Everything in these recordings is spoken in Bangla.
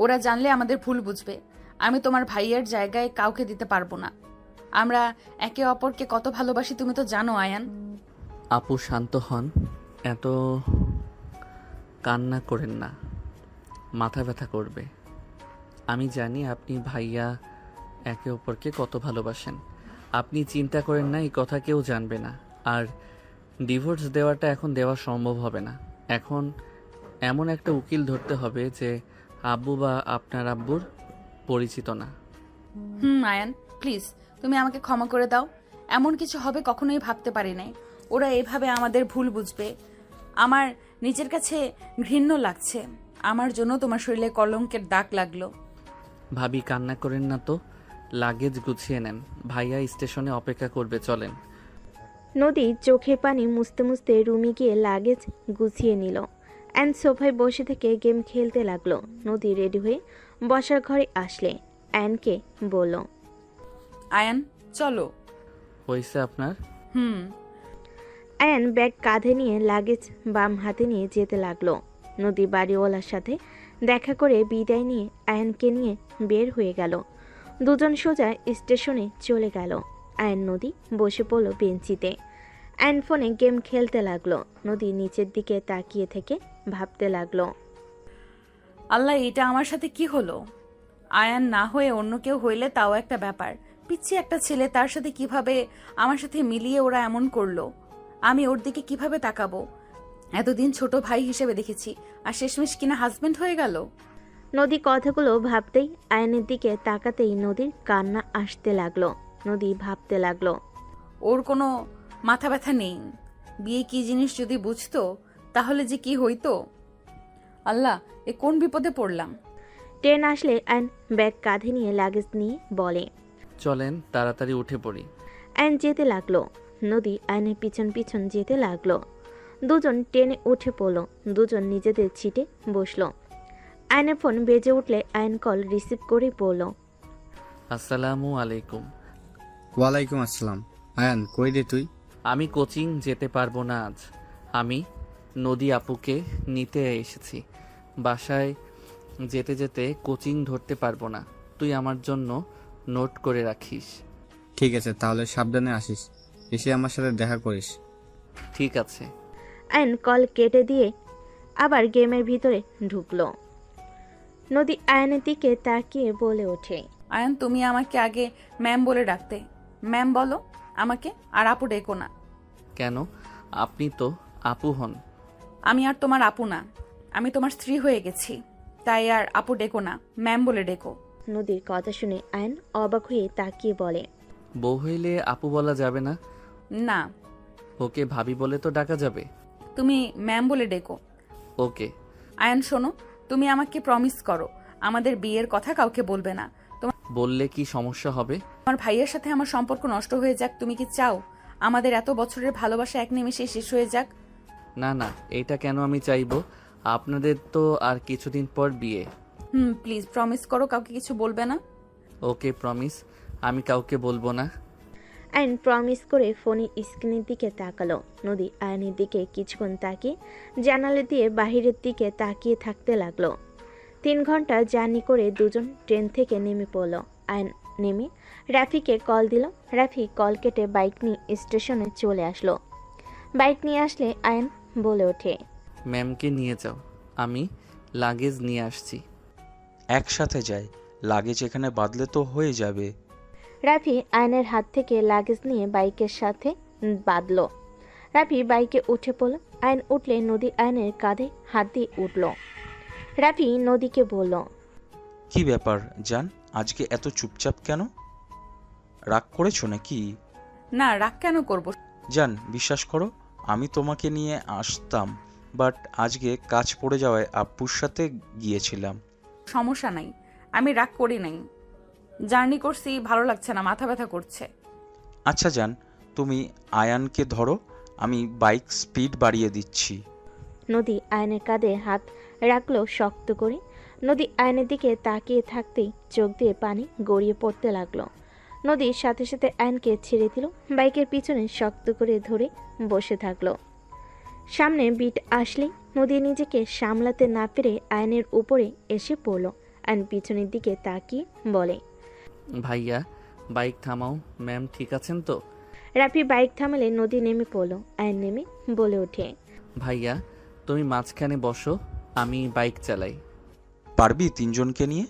ওরা জানলে আমাদের ভুল বুঝবে। আমি তোমার ভাইয়ের জায়গায় কাউকে দিতে পারবো না। আমরা একে অপরকে কত ভালোবাসি তুমি তো জানো আয়ান। আপু শান্ত হন, এত কান্না করেন না, মাথা ব্যথা করবে। আমি জানি আপনি ভাইয়া একে অপরকে কত ভালোবাসেন। আপনি চিন্তা করেন না, এই কথা কেউ জানবে না। আর ডিভোর্স দেওয়াটা এখন দেওয়া সম্ভব হবে না। এখন এমন একটা উকিল ধরতে হবে যে আব্বু বা আপনার আব্বুর পরিচিত না। আয়ান প্লিজ তুমি আমাকে ক্ষমা করে দাও। এমন কিছু হবে কখনোই ভাবতে পারি নাই। ওরা এভাবে আমাদের ভুল বুঝবে। আমার নিজের কাছে ঘৃণ্য লাগছে। আমার জন্য তোমার শরীরে কলঙ্কের দাগ লাগলো। ভাবি কান্না করেন না তো, লাগেজ গুছিয়ে নেন, ভাইয়া স্টেশনে অপেক্ষা করবে, চলেন। নদী চোখের পানি মুছতে মুছতে রুমে গিয়ে লাগেজ গুছিয়ে নিল। অ্যান সোফায় বসে থেকে গেম খেলতে লাগলো। নদী রেডি হয়ে বসার ঘরে আসলে অ্যানকে বলল, আয়ান চলো। হয়েছে আপনার? অ্যান ব্যাগ কাঁধে নিয়ে লাগেজ বাম হাতে নিয়ে যেতে লাগলো। নদী বাড়িওয়ালার সাথে দেখা করে বিদায় নিয়ে আয়ানকে নিয়ে বের হয়ে গেল। দুজন সোজা স্টেশনে চলে গেল। আয়ান নদী বসে পড়ল বেঞ্চিতে। আয়ান ফোনে গেম খেলতে লাগলো। নদী নিচের দিকে তাকিয়ে থেকে ভাবতে লাগলো, আল্লাহ, এটা আমার সাথে কি হলো? আয়ান না হয়ে অন্য কেউ হইলে তাও একটা ব্যাপার। পিচ্ছি একটা ছেলে, তার সাথে কিভাবে আমার সাথে মিলিয়ে ওরা এমন করলো? আমি ওর দিকে কিভাবে তাকাবো? এতদিন ছোট ভাই হিসেবে দেখেছি, আর শেষমেশ কিনা হাজবেন্ড হয়ে গেল। নদী কথাগুলো ভাবতেই আয়নের দিকে তাকাতেই নদীর কান্না আসতে লাগলো। নদী ভাবতে লাগলো, ওর কোনো মাথা ব্যথা নেই। বিয়ে কি জিনিস যদি বুঝতো তাহলে যে কি হইতো। আল্লাহ, এ কোন বিপদে পড়লাম। ট্রেন আসলে আয়ন ব্যাগ কাঁধে নিয়ে লাগেজ নিয়ে বলে, চলেন তাড়াতাড়ি উঠে পড়ি। আয়ন যেতে লাগলো। নদী আয়নের পিছন পিছন যেতে লাগলো। দুজন ট্রেনে উঠে পড়লো। দুজন নিজেদের সিটে বসলো। আয়নের ফোন বেজে উঠলে আয়ন কল রিসিভ করে বলল, আসসালামু আলাইকুম। ওয়ালাইকুম আসসালাম। আয়ান কই রে তুই? আমি কোচিং যেতে পারবো না আজ। আমি নদী আপুকে নিতে এসেছি। বাসায় যেতে যেতে কোচিং ধরতে পারবো না। তুই আমার জন্য নোট করে রাখিস। ঠিক আছে, তাহলে সাবধানে আসিস, এসে আমার সাথে দেখা করিস। ঠিক আছে। আয়ন কল কেটে দিয়ে আবার গেমের ভিতরে ঢুকলো। নদী আয়নের দিকে তাকিয়ে বলে ওঠে, আয়ান, তুমি আমাকে আগে ম্যাম বলে ডাকতে। ম্যাম বলো আমাকে, আর আপু ডেকো না। কেন? আপনি তো আপু হন। আমি আর তোমার আপু না, আমি তোমার স্ত্রী হয়ে গেছি। তাই আর আপু ডেকো না, ম্যাম বলে ডেকো। নদীর কথা শুনে আয়ন অবাক হয়ে তাকিয়ে বলে, বউ হইলে আপু বলা যাবে না? না, ওকে ভাবি বলে তো ডাকা যাবে। তুমি ম্যাম বলে ডেকো। ওকে। আয়ান শোনো, তুমি আমাকে প্রমিস করো আমাদের বিয়ের কথা কাউকে বলবে না। বললে কি সমস্যা হবে? তোমার ভাইয়ের সাথে আমার সম্পর্ক নষ্ট হয়ে যাক, তুমি কি চাও আমাদের এত বছরের ভালোবাসা এক নিমেষে শেষ হয়ে যাক? না না, এটা কেন আমি চাইবো? আপনাদের তো আর কিছুদিন পর বিয়ে। প্লিজ প্রমিস করো কাউকে কিছু বলবে না। ওকে প্রমিস, আমি কাউকে বলবো না। আয়ন প্রমিস করে ফোনের স্ক্রিনের দিকে তাকালো। নদী আয়নের দিকে কিছুক্ষণ তাকিয়ে জানালা দিয়ে বাহিরের দিকে তাকিয়ে থাকতে লাগলো। 3 ঘন্টা জার্নি করে দুজন ট্রেন থেকে নেমে পড়ল। আয়ন নেমে রাফিকে কল দিল। রাফি কল কেটে বাইক নিয়ে স্টেশনে চলে আসলো। বাইক নিয়ে আসলে আয়ন বলে ওঠে, ম্যামকে নিয়ে যাও, আমি লাগেজ নিয়ে আসছি। একসাথে যাই, লাগেজ এখানে বাঁধলে তো হয়ে যাবে। রাফি আয়নের হাত থেকে লাগেজ নিয়ে বাইকের সাথে বাঁধল। রাফি বাইকে উঠে পড়ল। আয়ন উঠলে নদী আয়নের কাঁধে হাত দিয়ে উঠল। রাফি নদীকে বলল, কি ব্যাপার জান, আজকে এত চুপচাপ কেন? রাগ করেছো নাকি? না, রাগ কেন করব? জান বিশ্বাস করো, আমি তোমাকে নিয়ে আসতাম, বাট আজকে কাজ পড়ে যাওয়ায় আব্বুর সাথে গিয়েছিলাম। সমস্যা নাই, আমি রাগ করি নাই। জার্নি করছি, ভালো লাগছে না, মাথা ব্যথা করছে। আচ্ছা জান, তুমি আয়ানকে ধরো, আমি বাইক স্পিড বাড়িয়ে দিচ্ছি। নদী আয়নের কাঁধে হাত রাখলো শক্ত করে। নদী আয়নের দিকে তাকিয়ে থাকতেই চোখ দিয়ে পানি গড়িয়ে পড়তে লাগলো। নদীর সাথে সাথে আয়নকে ছেড়ে দিল। বাইকের পিছনে শক্ত করে ধরে বসে থাকলো। সামনে বিট আসলেই নদী নিজেকে সামলাতে না পেরে আয়নের উপরে এসে পড়ল। আয়ন পিছনের দিকে তাকিয়ে বলে। ভাইয়া বাইক থামাও। ম্যাম ঠিক আছেন তো? রাফি বাইক থামালে নদী নেমে পড়ল। আয়ন নেমে বলে ওঠে। ভাইয়া তুমি মাঝখানে বসো, আমি বাইক চালাই। পারবি তিনজনকে নিয়ে?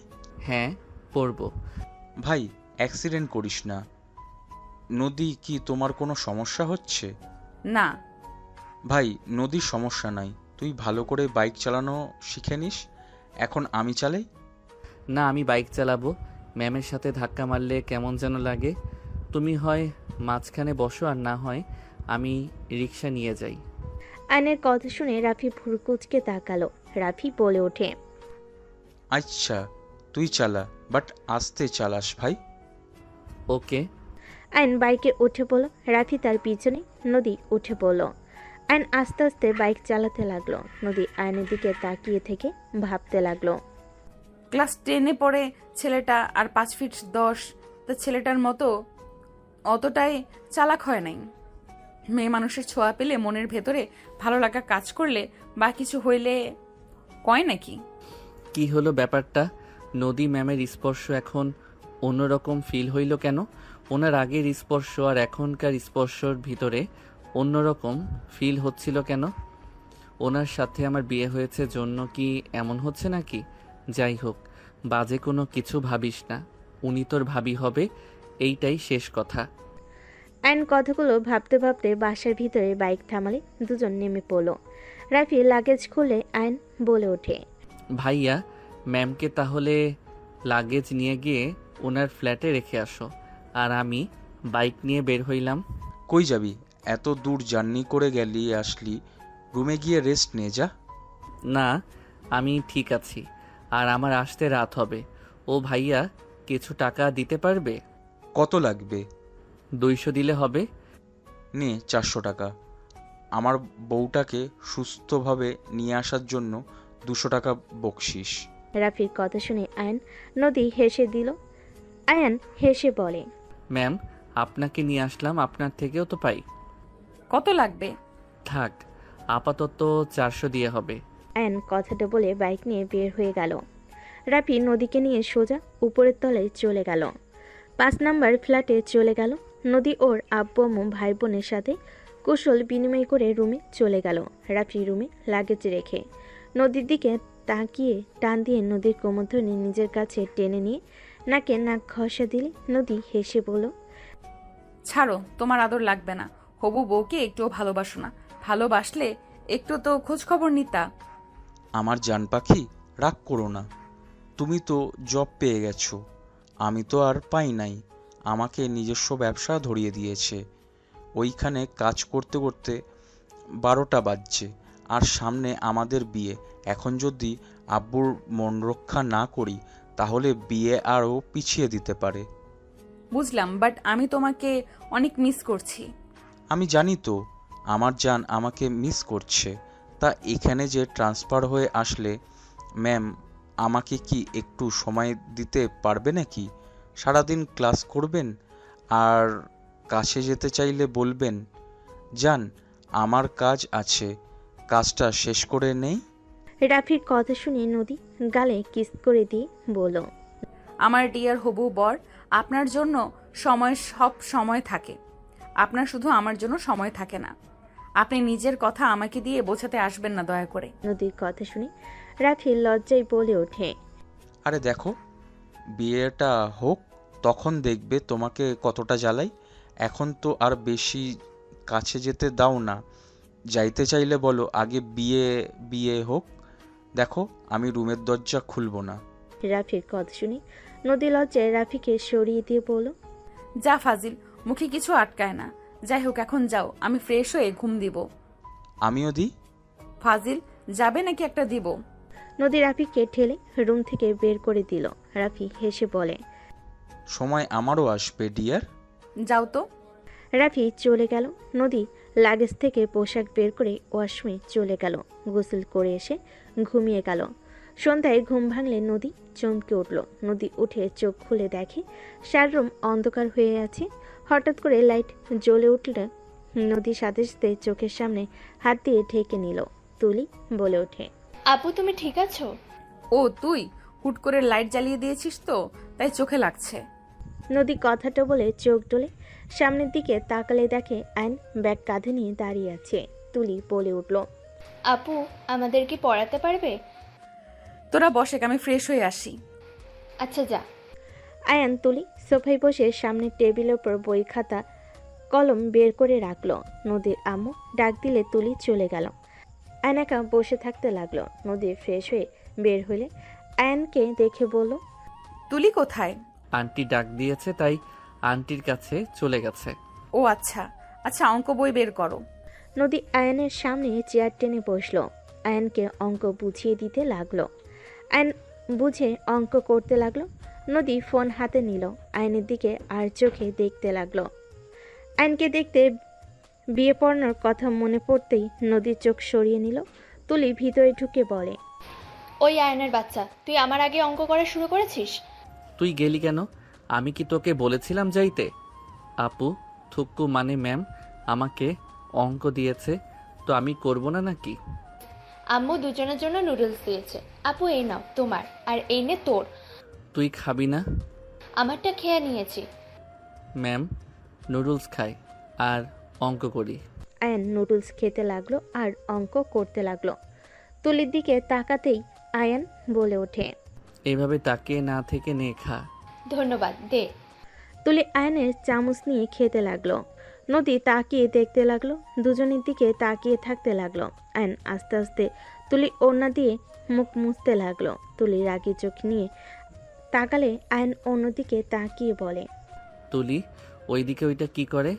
হ্যাঁ পড়বো। ভাই অ্যাক্সিডেন্ট করিস না। নদী, কি তোমার কোনো সমস্যা হচ্ছে? না। ভাই নদীর সমস্যা নাই, তুই ভালো করে বাইক চালানো শিখে নিস। এখন আমি চালাই। না আমি বাইক চালাবো। ম্যামের সাথে ধাক্কা মারলে কেমন যেন লাগে। তুমি হয় মাঝখানে বসো, আর না হয় আমি রিক্সা নিয়ে যাই। আয়নের কথা শুনে রাফি ভুরকুচকে তাকালো। রাফি বলে ওঠে। আচ্ছা তুই চালা, বাট আস্তে চালাস ভাই। ওকে। আয়ন বাইকে উঠে পড়ল। রাফি তার পিছনে, নদী উঠে পড়ল। আয়ন আস্তে আস্তে বাইক চালাতে লাগলো। নদী আয়নের দিকে তাকিয়ে থেকে ভাবতে লাগলো। ক্লাস 10-এ পড়ে ছেলেটা, আর 5 ফিট 10, তো ছেলেটার মতো অতটাই চালাক হয় নাই। মেয়ে মানুষের ছোঁয়া পেলে মনের ভেতরে ভালো লাগা কাজ করলে বা কিছু হইলে কয় নাকি? কি হলো ব্যাপারটা? নদী ম্যামের স্পর্শ এখন অন্যরকম ফিল হইল কেন? ওনার আগের স্পর্শ আর এখনকার স্পর্শর ভিতরে অন্যরকম ফিল হচ্ছিল কেন? ওনার সাথে আমার বিয়ে হয়েছে জন্য কি এমন হচ্ছে নাকি? যাই হোক, বাজে কোনো কিছু ভাবিস না। উনি তোর ভাবি হবে, এইটাই শেষ কথা। আয়ন কথাগুলো ভাবতে ভাবতে বাসার ভিতরে বাইক থামালে দুজন নেমে পড়ল। রাফি লাগেজ খুলে আয়ন বলে ওঠে। ভাইয়া ম্যামকে তাহলে লাগেজ নিয়ে গিয়ে ওনার ফ্ল্যাটে রেখে আসো, আর আমি বাইক নিয়ে বের হইলাম। কই যাবি? এত দূর জার্নি করে গেলি, আসলি, রুমে গিয়ে রেস্ট নে যা। না আমি ঠিক আছি, আর আমার আসতে রাত হবে। ও ভাইয়া কিছু টাকা দিতে পারবে? কত লাগবে? 200 দিলে হবে। নে 400 টাকা। আমার বউটাকে সুস্থভাবে নিয়ে আসার জন্য 200 টাকা বকশিস। রাফির কথা শুনে আয়ন নদী হেসে দিল। আয়ন হেসে বলে। ম্যাম আপনাকে নিয়ে আসলাম, আপনার থেকেও তো পাই। কত লাগবে? থাক, আপাতত 400 দিয়ে হবে। আয়ন কথাটা বলে বাইক নিয়ে বের হয়ে গেল। রাফি নদীকে নিয়ে সোজা উপরের তলায় চলে গেল। 5 নম্বর ফ্ল্যাটে চলে গেল। নদী ওর আব্বু আম্মু ভাই বোনের সাথে কুশল বিনিময় করে রুমে চলে গেল। রাফি রুমে লাগেজ রেখে নদীর দিকে তাকিয়ে টান দিয়ে নদীর কোমর ধরে নিজের কাছে টেনে নিয়ে নাকে নাক ঘষা দিলে নদী হেসে বলল। ছাড়ো, তোমার আদর লাগবে না। হবু বউকে একটুও ভালোবাসো না। ভালোবাসলে একটু তো খোঁজ খবর নিতা। আমার জান পাখি, রাগ করো না। তুমি তো জব পেয়ে গেছো, আমি তো আর পাই নাই। আমাকে নিজস্ব ব্যবসা ধরিয়ে দিয়েছে। ওইখানে কাজ করতে করতে 12টা বাজছে, আর সামনে আমাদের বিয়ে। এখন যদি আব্বুর মন রক্ষা না করি, তাহলে বিয়ে আরও পিছিয়ে দিতে পারে। বুঝলাম, বাট আমি তোমাকে অনেক মিস করছি। আমি জানি তো আমার জান আমাকে মিস করছে। তা এখানে যে ট্রান্সফার হয়ে আসলে ম্যাম আমাকে কি একটু সময় দিতে পারবে নাকি? সারাদিন ক্লাস করবেন, আর কাছে যেতে চাইলে বলবেন। জান আমার কাজ আছে, কাজটা শেষ করে নেই। রাফির কথা শুনে নদী গালে কিস করে দিয়ে বলল। আমার ডিয়ার হবু বর, আপনার জন্য সময় সব সময় থাকে। আপনার শুধু আমার জন্য সময় থাকে না। আপনি নিজের কথা আমাকে দিয়ে বোঝাতে আসবেন না দয়া করে। নদীর কথা শুনে রাফি লজ্জায় বলে ওঠে। আরে দেখো, বিয়েটা হোক, তখন দেখবে তোমাকে কতটা জ্বালাই। এখন তো আর বেশি কাছে যেতে দাও না। যাইতে চাইলে বলো, আগে বিয়ে বিয়ে হোক। দেখো আমি রুমের দরজা খুলবো না। রাফির কথা শুনে নদী লজ্জায় রাফিকে সরিয়ে দিয়ে বলল। যা ফাজিল, মুখে কিছু আটকায় না। যাই হোক এখন যাও, আমি ফ্রেশ হয়ে ঘুম দিব। আমিও দিই। ফাজিল, যাবে নাকি একটা দিব? নদী রাফিকে ঠেলে রুম থেকে বের করে দিল। রাফি হেসে বলে। সময় আমারও আসবে ডিয়ার। যাও তো। রাফি চলে গেল। নদী লাগেজ থেকে পোশাক বের করে ওয়াশরুমে চলে গেল। গোসল করে এসে ঘুমিয়ে গেল। সন্ধ্যায় ঘুম ভাঙলে নদী চমকে উঠল। নদী উঠে চোখ খুলে দেখে সারা রুম অন্ধকার হয়ে আছে। হঠাৎ করে লাইট জ্বলে উঠলে নদীর সাথে সাথে চোখের সামনে হাত দিয়ে ঢেকে নিল। তুলি বলে ওঠে। আপু তুমি ঠিক আছো? ও তুই, হুট করে লাইট জ্বালিয়ে দিয়েছিস তো, তাই চোখে লাগছে। নদী কথাটা বলে চোখ ডলে সামনের দিকে তাকালে দেখে আয়ন ব্যাগ কাঁধে নিয়ে দাঁড়িয়ে আছে। তুলি বলে উঠল, আপু আমাদের কি পড়াতে পারবে? তোরা বসে, আমি ফ্রেশ হয়ে আসি। আচ্ছা যা। আয়ান তুলি সোফায় বসে সামনের টেবিলের উপর বই খাতা কলম বের করে রাখলো। নদীর আম্মু ডাক দিলে তুলি চলে গেল। আয়ন একা বসে থাকতে লাগলো। নদী ফ্রেশ হয়ে বের হলে আয়নকে দেখে বলল, তুলি কোথায়? আন্টি ডাক দিয়েছে, তাই আন্টির কাছে চলে গেছে। ও আচ্ছা আচ্ছা, অঙ্ক বই বের করো। নদী আয়নের সামনে চেয়ার টেনে বসলো। আয়নকে অঙ্ক বুঝিয়ে দিতে লাগলো। আয়ন বুঝে অঙ্ক করতে লাগলো। নদী ফোন হাতে নিল, আয়নের দিকে আর চোখে দেখতে লাগলো। আয়নকে দেখতে বিয়ে পড়ানোর কথা মনে পড়তেই নদীর চোখ সরিয়ে নিল। তুলি ভিতরে ঢুকে বলে, ওই আয়নের বাচ্চা, তুই আমার আগে অঙ্ক করা শুরু করেছিস? তুই গেলি কেন? আমি কি তোকে বলেছিলাম যাইতে? আপু, থুক্কু মানে ম্যাম আমাকে অঙ্ক দিয়েছে, তো আমি করব না নাকি? আম্মু দুজনের জন্য নুডলস দিয়েছে। আপু এই নাও তোমার, আর এই নে তোর। তুই খাবি না? আমারটা খেয়ে নিয়েছি। ম্যাম, নুডলস খাই আর অঙ্ক করি। আয়ন নুডলস খেতে লাগলো আর অঙ্ক করতে লাগলো। তুলির দিকে তাকাতেই আয়ন বলে ওঠে, এইভাবে তাকিয়ে না থেকে নে খা। ধন্যবাদ, দে। তুলি আয়নের চামচ নিয়ে খেতে লাগলো। নদী তাকিয়ে দেখতে লাগলো। দুজনের দিকে তাকিয়ে থাকতে লাগলো। আয়ন আস্তে আস্তে তুলি ওড়না দিয়ে মুখ মুছতে লাগলো। তুলি রাগি চোখ নিয়ে তাকালে আয়ন অন্যদিকে তাকিয়ে বলে, তুলি, ওইদিকে ওইটা কি করে?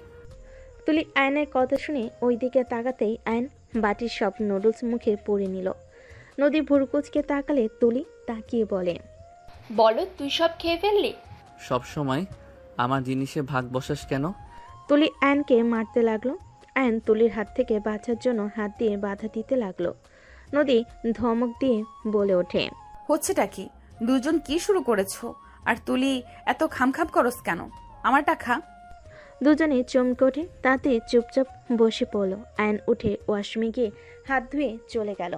তুলি আয়নের কথা শুনে ওই দিকে তাকাতেই আয়ন বাটির সব নুডলস মুখে পুরে নিল। নদী ভুরকুচকে তাকালে তুলি তাকিয়ে বলে, বলো, তুই সব খেয়ে ফেললি? সব সময় আমার জিনিসে ভাগ বসাস কেন? তুলি আয়নকে মারতে লাগলো। আয়ন তুলির হাত থেকে বাঁচার জন্য হাত দিয়ে বাধা দিতে লাগলো। নদী ধমক দিয়ে বলে ওঠে, হচ্ছেটা কি? দুজন কি শুরু করেছো? আর তুলি এত খামখাম করস কেন? আমারটা খা। দুজনে চমকে ওঠে, তাতে চুপচাপ বসে পড়ল। আয়ন উঠে ওয়াশরুমে গিয়ে হাত ধুয়ে চলে গেল।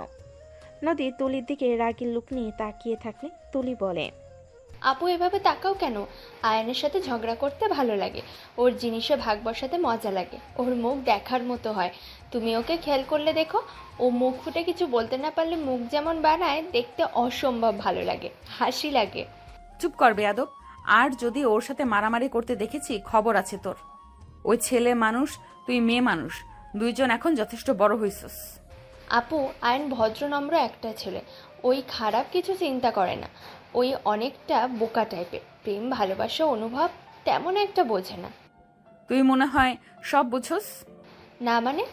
নদী তুলির দিকে রাগি লুক নিয়ে তাকিয়ে থাকলে তুলি বলে, আপু এভাবে তাকাও কেন? আয়নের সাথে ঝগড়া করতে ভালো লাগে, ওর জিনিসে ভাগ বসাতে মজা লাগে, ওর মুখ দেখার মতো হয়। তুমি ওকে খেয়াল করলে দেখো, ও মুখ ফুটে কিছু বলতে না পারলে মুখ যেমন বানায়, দেখতে অসম্ভব ভালো লাগে, হাসি লাগে। চুপ কর বেয়াদব। আর যদি ওর সাথে মারামারি করতে দেখেছি, খবর আছে তোর। ওই ছেলে মানুষ, তুই মেয়ে মানুষ, দুইজন এখন যথেষ্ট বড় হইছস। আপু, আয়ন ভদ্রনম্র একটা ছেলে, ওই খারাপ কিছু চিন্তা করে না। ওই অনেকটা বোকা টাইপের, প্রেম ভালোবাসা অনুভব তেমন একটা বোঝে না। তুই মনে হয় সব বুঝোস। না মানে?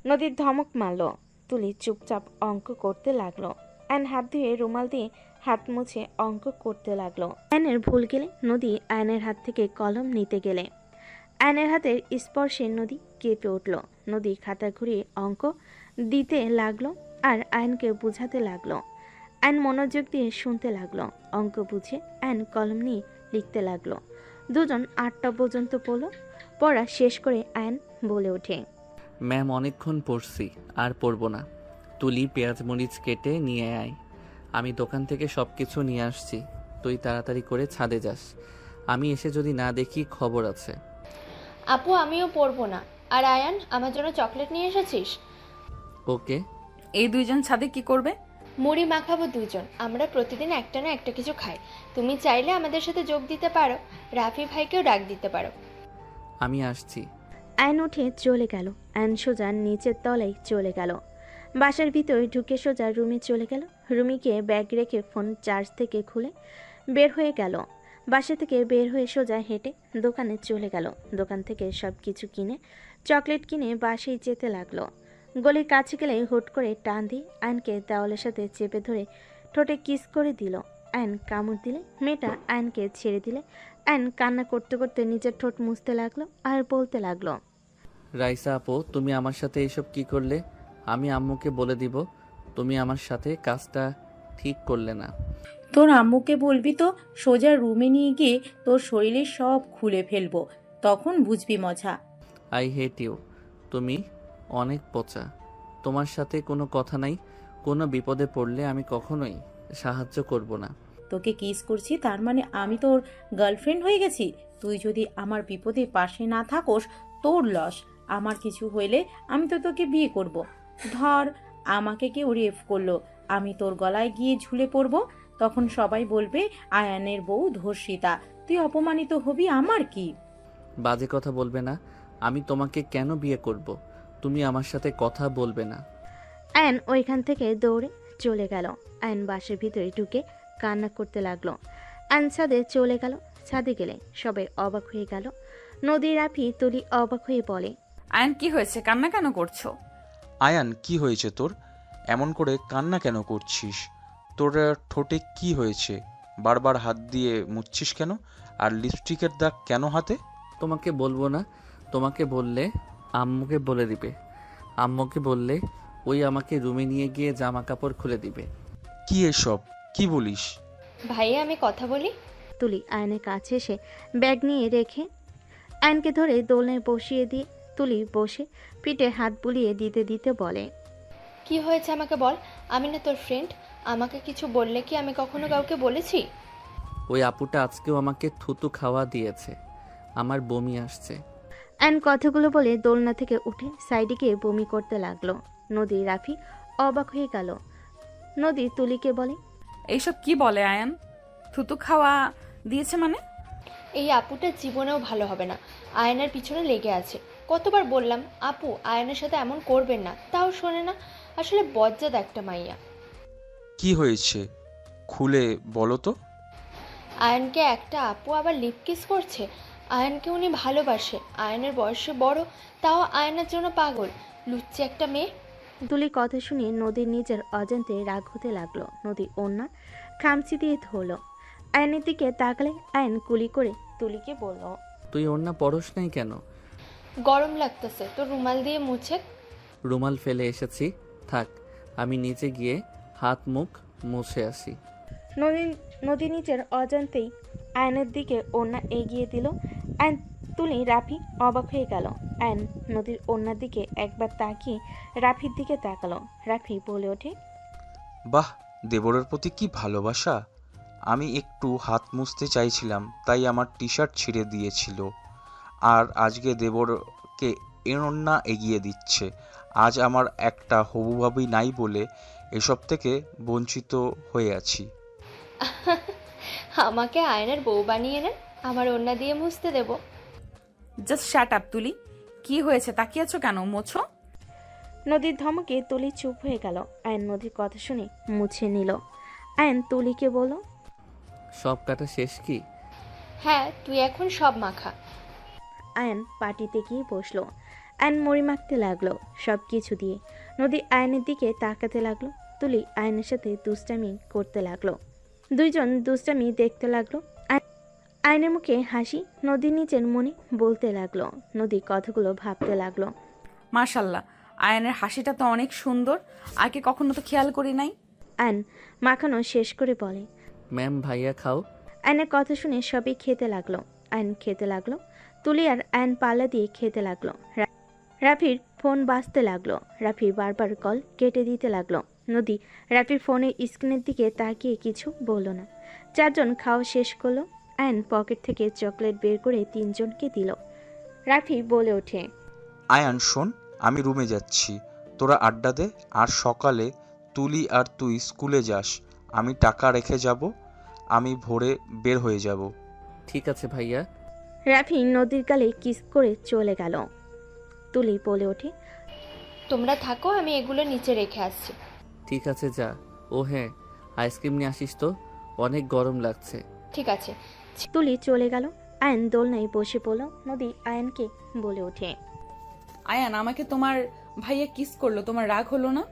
নদীর ধমক মারল। তুলি চুপচাপ অঙ্ক করতে লাগলো। আয়ন হাত ধুয়ে রুমাল দিয়ে হাত মুছে অঙ্ক করতে লাগলো। আয়নের ভুল গেলে নদী আয়নের হাত থেকে কলম নিতে গেলে আয়নের হাতের স্পর্শে নদী কেঁপে উঠল। নদী খাতা ঘুরিয়ে অঙ্ক দিতে লাগলো আর আয়নকে বুঝাতে লাগলো। আয়ন মনোযোগ দিয়ে শুনতে লাগলো। অঙ্ক বুঝে আয়ন কলম নিয়ে লিখতে লাগলো। দুজন 8টা পর্যন্ত পড়া শেষ করে আয়ন বলে ওঠে, ম্যাম, অনেকক্ষণ পড়ছি, আর পড়ব না। তুলি, পেঁয়াজ মরিচ কেটে নিয়ে আয়। আমি দোকান থেকে সব কিছু নিয়ে আসছি, তুই তাড়াতাড়ি করে ছাদে যাস। আমি এসে যদি না দেখি, খবর আছে। আপু আমিও পড়বো না। আর আয়ান, আমার জন্য চকলেট নিয়ে এসেছিস? ওকে। এই দুইজন ছাদে কি করবে? মুড়ি মাখাবো দুজন, আমরা প্রতিদিন একটা না একটা কিছু খাই। তুমি চাইলে আমাদের সাথে যোগ দিতে পারো, রাফি ভাইকেও ডাক দিতে পারো। আমি আসছি। আয়ন উঠে চলে গেল। আয়ন সোজা নিচের তলায় চলে গেল। বাসার ভিতরে ঢুকে সোজা রুমে চলে গেল। রুমে গিয়ে ব্যাগ রেখে ফোন চার্জ থেকে খুলে বের হয়ে গেল। বাসা থেকে বের হয়ে সোজা হেঁটে দোকানে চলে গেল। দোকান থেকে সব কিছু কিনে চকলেট কিনে বাসায় যেতে লাগলো। গলির কাছে গেলে হুট করে টান দিয়ে আয়নকে দেওয়ালের সাথে চেপে ধরে ঠোঁটে কিস করে দিল। আয়ন কামড় দিলে মেয়েটা আয়নকে ছেড়ে দিলে আয়ন কান্না করতে করতে নিজের ঠোঁট মুছতে লাগলো আর বলতে লাগলো, রাইসা আপু, তুমি আমার সাথে এসব কি করলে? আমি আম্মুকে বলে দিব তুমি আমার সাথে কাজটা ঠিক করলে না। তোর আম্মুকে বলবি তো সোজা রুমে নিয়ে গিয়ে তোর শরীরে সব খুলে ফেলবো, তখন বুঝবি মজা। I hate you. তুমি অনেক পচা। তোমার সাথে কোনো কথা নাই। কোনো বিপদে পড়লে আমি কখনোই সাহায্য করব না। তোকে কিস করছি তার মানে আমি তোর গার্লফ্রেন্ড হয়ে গেছি? তুই যদি আমার বিপদে পাশে না থাকোস তোর লস। আমার কিছু হইলে আমি তো তোকে বিয়ে করব। ধর আমাকে কেউ রেপ করলো, আমি তোর গলায় গিয়ে ঝুলে পড়বো, তখন সবাই বলবে আয়ানের বউ ধর্ষিতা। তুই অপমানিত হবি, আমার কি? বাজে কথা বলবে না। আমি তোমাকে কেন বিয়ে করব? তুমি আমার সাথে কথা বলবে না। আয়ন ওইখান থেকে দৌড়ে চলে গেল। আয়ন বাসের ভিতরে ঢুকে কান্না করতে লাগলো। আয়ন ছাদে চলে গেল। ছাদে গেলে সবাই অবাক হয়ে গেল। নদী, রাফি, তুলি অবাক হয়ে বলে, আয়ান কি হয়েছে, কান্না কেন করছো? আয়ান কি হয়েছে তোর? এমন করে কান্না কেন করছিস? তোর ঠোঁটে কি হয়েছে? বারবার হাত দিয়ে মুছছিস কেন? আর লিপস্টিকের দাগ কেন হাতে? তোমাকে বলবো না। তোমাকে বললে আম্মুকে বলে দিবে। আম্মুকে বললে ওই আমাকে রুমে নিয়ে গিয়ে জামা কাপড় খুলে দিবে। কি এসব কি বলিস? ভাইয়া আমি কথা বলি। তুলি আয়নের কাছে এসে ব্যাগ নিয়ে রেখে আয়নকে ধরে দোলনায় বসিয়ে দিয়ে তুলি বসে পিঠে হাত বুলিয়ে দিতে দিতে বলে, কি হয়েছে আমাকে বল। আমি না তোর ফ্রেন্ড, আমাকে কিছু বললে কি আমি কখনো কাউকে বলেছি? ওই আপুটা আজকেও আমাকে থুতু খাওয়া দিয়েছে। আমার বমি আসছে। আয়ন কথাগুলো বলে দোলনা থেকে উঠে সাইডে গিয়ে বমি করতে লাগলো। নদী, রাফি অবাক হয়ে গেল। নদী তুলিকে বলে, এইসব কি বলে আয়ান? থুতু খাওয়া দিয়েছে মানে? এই আপুটা জীবনেও ভালো হবে না, আয়নের পিছনে লেগে আছে। কতবার বললাম আপু আয়নের সাথে এমন করবেন না, তাও শোনে না। আসলে বজ্জাত একটা মাইয়া। কি হয়েছে খুলে বলো তো। আয়নকে একটা আপু আবার লিপ কিস করছে। আয়নকে উনি ভালোবাসে, আয়নের বয়সে বড়, তাও আয়নের জন্য পাগল। লুচ্চি একটা মেয়ে। তুলির কথা শুনে নদীর নিজের অজান্তে রাগ হতে লাগলো। নদী ওড়না খামচি দিয়ে ধরল। আয়নের দিকে তাকালে আয়ন কুলি করে তুলিকে বলল, তুই ওর না পরশ নাই কেন? গরম লাগতেছে তো রুমাল দিয়ে মুছে। রুমাল ফেলে এসেছি, থাক আমি নিচে গিয়ে হাত মুখ মুছে আসি। নদী নিজের অজান্তেই আয়নের দিকে ওড়না এগিয়ে দিল। আয়ন, তুলি, রাফি অবাক হয়ে গেল। আয়ন নদীর ওড়নার দিকে একবার তাকিয়ে রাফির দিকে তাকালো। রাফি বলে ওঠে, বাহ, দেবরের প্রতি কি ভালোবাসা। আমি একটু হাত মুছতে চাইছিলাম তাই আমার টি শার্ট ছিঁড়ে দিয়েছিল, আর আজকে দেবরকে এড়না এগিয়ে দিচ্ছে। আজ আমার একটা হবু ভাবি নাই বলে এসব থেকে বঞ্চিত হয়ে আছি। আমাকে আয়নের বউ বানিয়ে নেন, আমার ওড়না দিয়ে মুছতে দেব। জাস্ট শাট আপ তুলি। কি হয়েছে, তাকিয়েছো কেন? মোছো। নদীর ধমকে তুলি চুপ হয়ে গেল। আয়ন নদীর কথা শুনে মুছে নিল। আয়ন তুলিকে বলল, সব কাটা শেষ কি? হ্যাঁ, তুই এখন সব মাখা। আয়ন পার্টিতে গিয়ে বসলো। আয়ন মুড়ি মাখতে লাগলো সব কিছু দিয়ে। নদী আয়নের দিকে তাকাতে লাগলো। তুলি আয়নের সাথে দুষ্টামি করতে লাগলো। দুইজন দুষ্টামি দেখতে লাগলো। আয়নের মুখে হাসি নদী নিজের মনে বলতে লাগলো। নদী কথাগুলো ভাবতে লাগলো। মাশাল্লাহ, আয়ানের হাসিটা তো অনেক সুন্দর, আগে কখনো তো খেয়াল করি নাই। আয়ন মাখানো শেষ করে বলে, ম্যাম ভাইয়া খাও। আয়নের কথা শুনে সবই খেতে লাগলো। আয়ন খেতে লাগলো। তুলি আর আয়ন পাল্লা দিয়ে খেতে লাগলো। রাফির ফোন বাজতে লাগলো। রাফি বারবার কল কেটে দিতে লাগলো। নদী রাফির ফোনের স্ক্রিনের দিকে তাকিয়ে কিছু বলল না। চারজন খাওয়া শেষ করলো। আয়ন পকেট থেকে চকলেট বের করে তিনজনকে দিল। রাফি বলে ওঠে, আয়ান শোন, আমি রুমে যাচ্ছি, তোরা আড্ডা দে, আর সকালে তুলি আর তুই স্কুলে যাস। আমি টাকা রেখে যাব, আমি ভোরে বের হয়ে যাব। ঠিক আছে ভাইয়া। রাফি নদীর গালে কিস করে চলে গেল। তুলি বলে ওঠে, তোমরা থাকো, আমি এগুলো নিচে রেখে আসছি। ঠিক আছে যা। ও হ্যাঁ, আইসক্রিম নিয়ে আসিস তো, অনেক গরম লাগছে। ঠিক আছে। তুলি চলে গেল। আয়ন দোলনায় বসে পড়ল। নদী আয়নকে বলে ওঠে, আয়ান, আমাকে তোমার ভাইয়া কিস করলো, তোমার রাগ হলো না?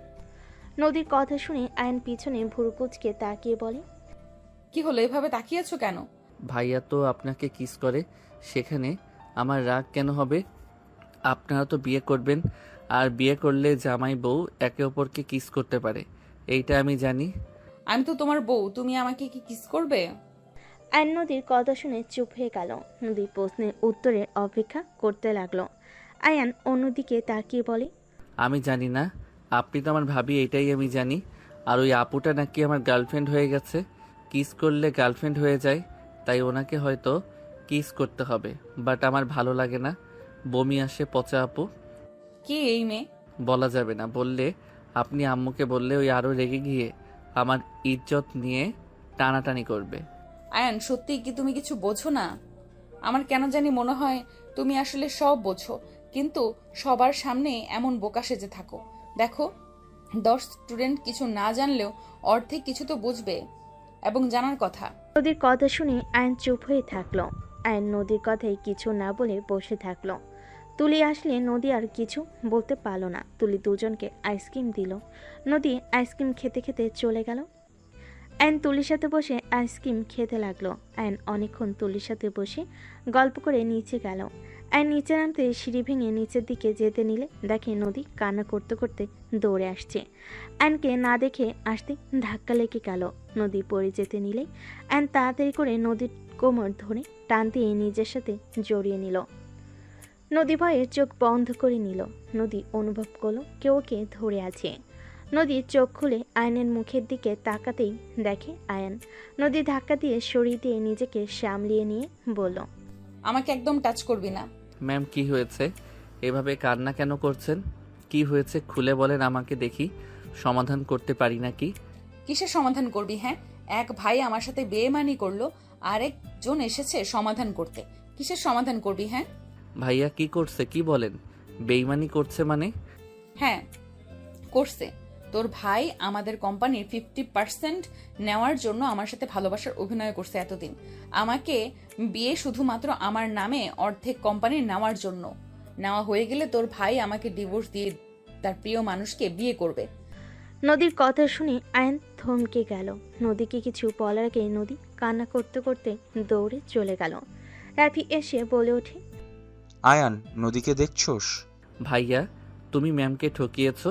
নদীর কথা শুনে আয়ন পিছনে ভুরু কুচকে তাকিয়ে বলে, কি হলো, এভাবে তাকিয়েছো কেন? ভাইয়া তো আপনাকে কিস করে, সেখানে আমার রাগ কেন হবে? আপনারা তো বিয়ে করবেন, আর বিয়ে করলে জামাই বউ একে অপরকে কিস করতে পারে, এইটা আমি জানি। আমি তো তোমার বউ, তুমি আমাকে কি কিস করবে? আয়ন নদীর কথা শুনে চুপ হয়ে গেল। নদীর প্রশ্নের উত্তরের অপেক্ষা করতে লাগলো। আয়ান অন্যদিকে তাকিয়ে বলে, আমি জানি না, আপনি তো আমার ভাবি, এটাই আমি জানি। আর ওই আপুটা নাকি আমার গার্লফ্রেন্ড হয়ে গেছে। কিস করলে গার্লফ্রেন্ড হয়ে যায়, তাই ওনাকে হয়তো কিস করতে হবে। বাট আমার ভালো লাগে না, বমি আসে পচা আপু। কি এই মেয়ে? বলা যাবে না, বললে আপনি আম্মুকে বললে ওই আরও রেগে গিয়ে আমার ইজ্জত নিয়ে টানাটানি করবে। আয়ান, সত্যি কি তুমি কিছু বোঝো না? আমার কেন জানি মনে হয় তুমি আসলে সব বোঝো, কিন্তু সবার সামনে এমন বোকা সেজে থাকো। দেখো, 10 স্টুডেন্ট কিছু না জানলেও অর্ধেক কিছু তো বুঝবে এবং জানার কথা। নদীর কথা শুনে আয়ন চুপ হয়ে থাকলো। আয়ন নদীর কথায় কিছু না বলে বসে থাকলো। তুলি আসলে নদী আর কিছু বলতে পারলো না। তুলি দুজনকে আইসক্রিম দিল। নদী আইসক্রিম খেতে খেতে চলে গেল। আয়ন তুলির সাথে বসে আইসক্রিম খেতে লাগলো। আয়ন অনেকক্ষণ তুলির সাথে বসে গল্প করে নিচে গেল। আয়ন নিচে নামতে সিঁড়ি ভেঙে নিচের দিকে যেতে নিলে দেখে নদী কান্না করতে করতে দৌড়ে আসছে। আয়নকে না দেখে আসতে ধাক্কা লেগে গেল। নদী পড়ে যেতে নিলে আয়ন তাড়াতাড়ি করে নদীর কোমর ধরে টান দিয়ে নিজের সাথে জড়িয়ে নিল। নদী ভয়ে চোখ বন্ধ করে নিল। নদী অনুভব করলো কেউ ওকে ধরে আছে। নদী চোখ খুলে আয়নের মুখের দিকে তাকাতেই দেখে আয়ন। নদী ধাক্কা দিয়ে সরিয়ে দিয়ে নিজেকে সামলিয়ে নিয়ে বলল, আমাকে একদম টাচ করবি না। ম্যাম কি হয়েছে? এভাবে কান্না কেন করছেন? কি হয়েছে খুলে বলেন আমাকে, দেখি সমাধান করতে পারি নাকি। কিসের সমাধান করবি? হ্যাঁ, এক ভাই আমার সাথে বেইমানি করলো, আরেকজন এসেছে সমাধান করতে। কিসের সমাধান করবি? হ্যাঁ ভাইয়া কি করছে কি বলেন? বেইমানি করছে মানে? হ্যাঁ করছে। তোর ভাই আমাদের কোম্পানির 50% নেওয়ার জন্য আমার সাথে ভালোবাসার অভিনয় করছে এতদিন। আমাকে বিয়ে শুধুমাত্র আমার নামে অর্ধেক কোম্পানির নেওয়ার জন্য। নেওয়া হয়ে গেলে তোর ভাই আমাকে ডিভোর্স দিয়ে তার প্রিয় মানুষকে বিয়ে করবে। নদীর কথা শুনে আয়ন থমকে গেল। নদীকে কিছু বলার আগে নদী কান্না করতে করতে দৌড়ে চলে গেল। রাফি এসে বলে ওঠে, আয়ান, নদীকে দেখছোস? ভাইয়া তুমি ম্যামকে ঠকিয়েছো।